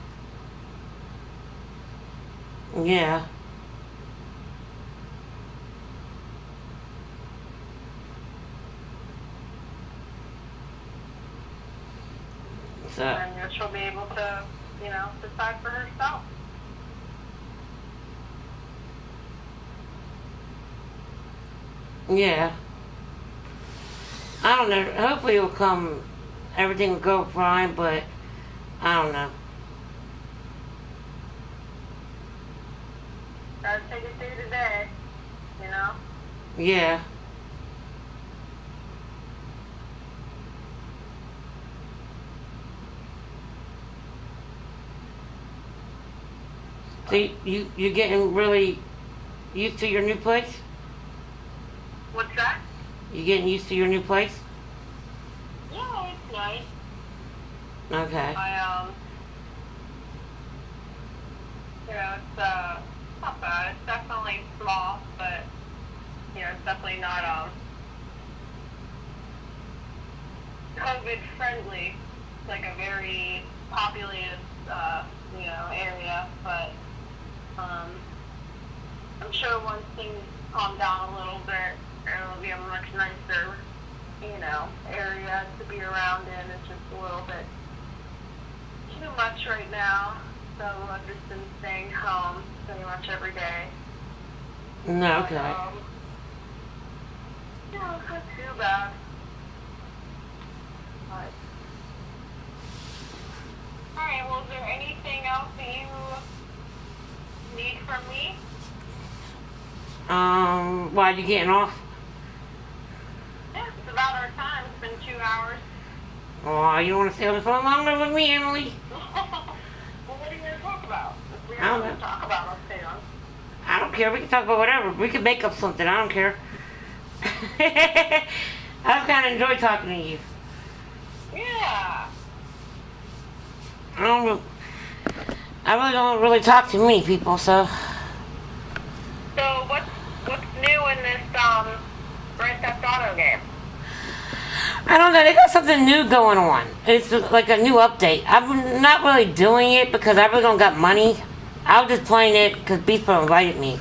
Yeah. So. And she'll be able to, decide for herself. Yeah. I don't know. Hopefully it'll come. Everything will go fine, but I don't know. Gotta take it day to day, Yeah. So you getting really used to your new place? What's that? You getting used to your new place? Yeah, it's nice. Okay. It's not bad. It's definitely small, but it's definitely not COVID friendly. It's like a very populated area, but I'm sure once things calm down a little bit, it'll be a much nicer, area to be around in. It's just a little bit too much right now, so I've just been staying home pretty much every day. No, okay. It's not too bad. But, alright, well, is there anything else that you need from me? Why you getting off? Yeah, it's about our time. It's been 2 hours. Oh, you don't want to stay on the phone longer with me, Emily? Well, what are you going to talk about? If we I don't have to know. talk about, let's stay on. I don't care. We can talk about whatever. We can make up something. I don't care. I kind of enjoy talking to you. Yeah. I really don't really talk to many people, so. So what's new in this Grand Theft Auto game? I don't know. They got something new going on. It's like a new update. I'm not really doing it because I really don't got money. I was just playing it because Beast Bro invited me.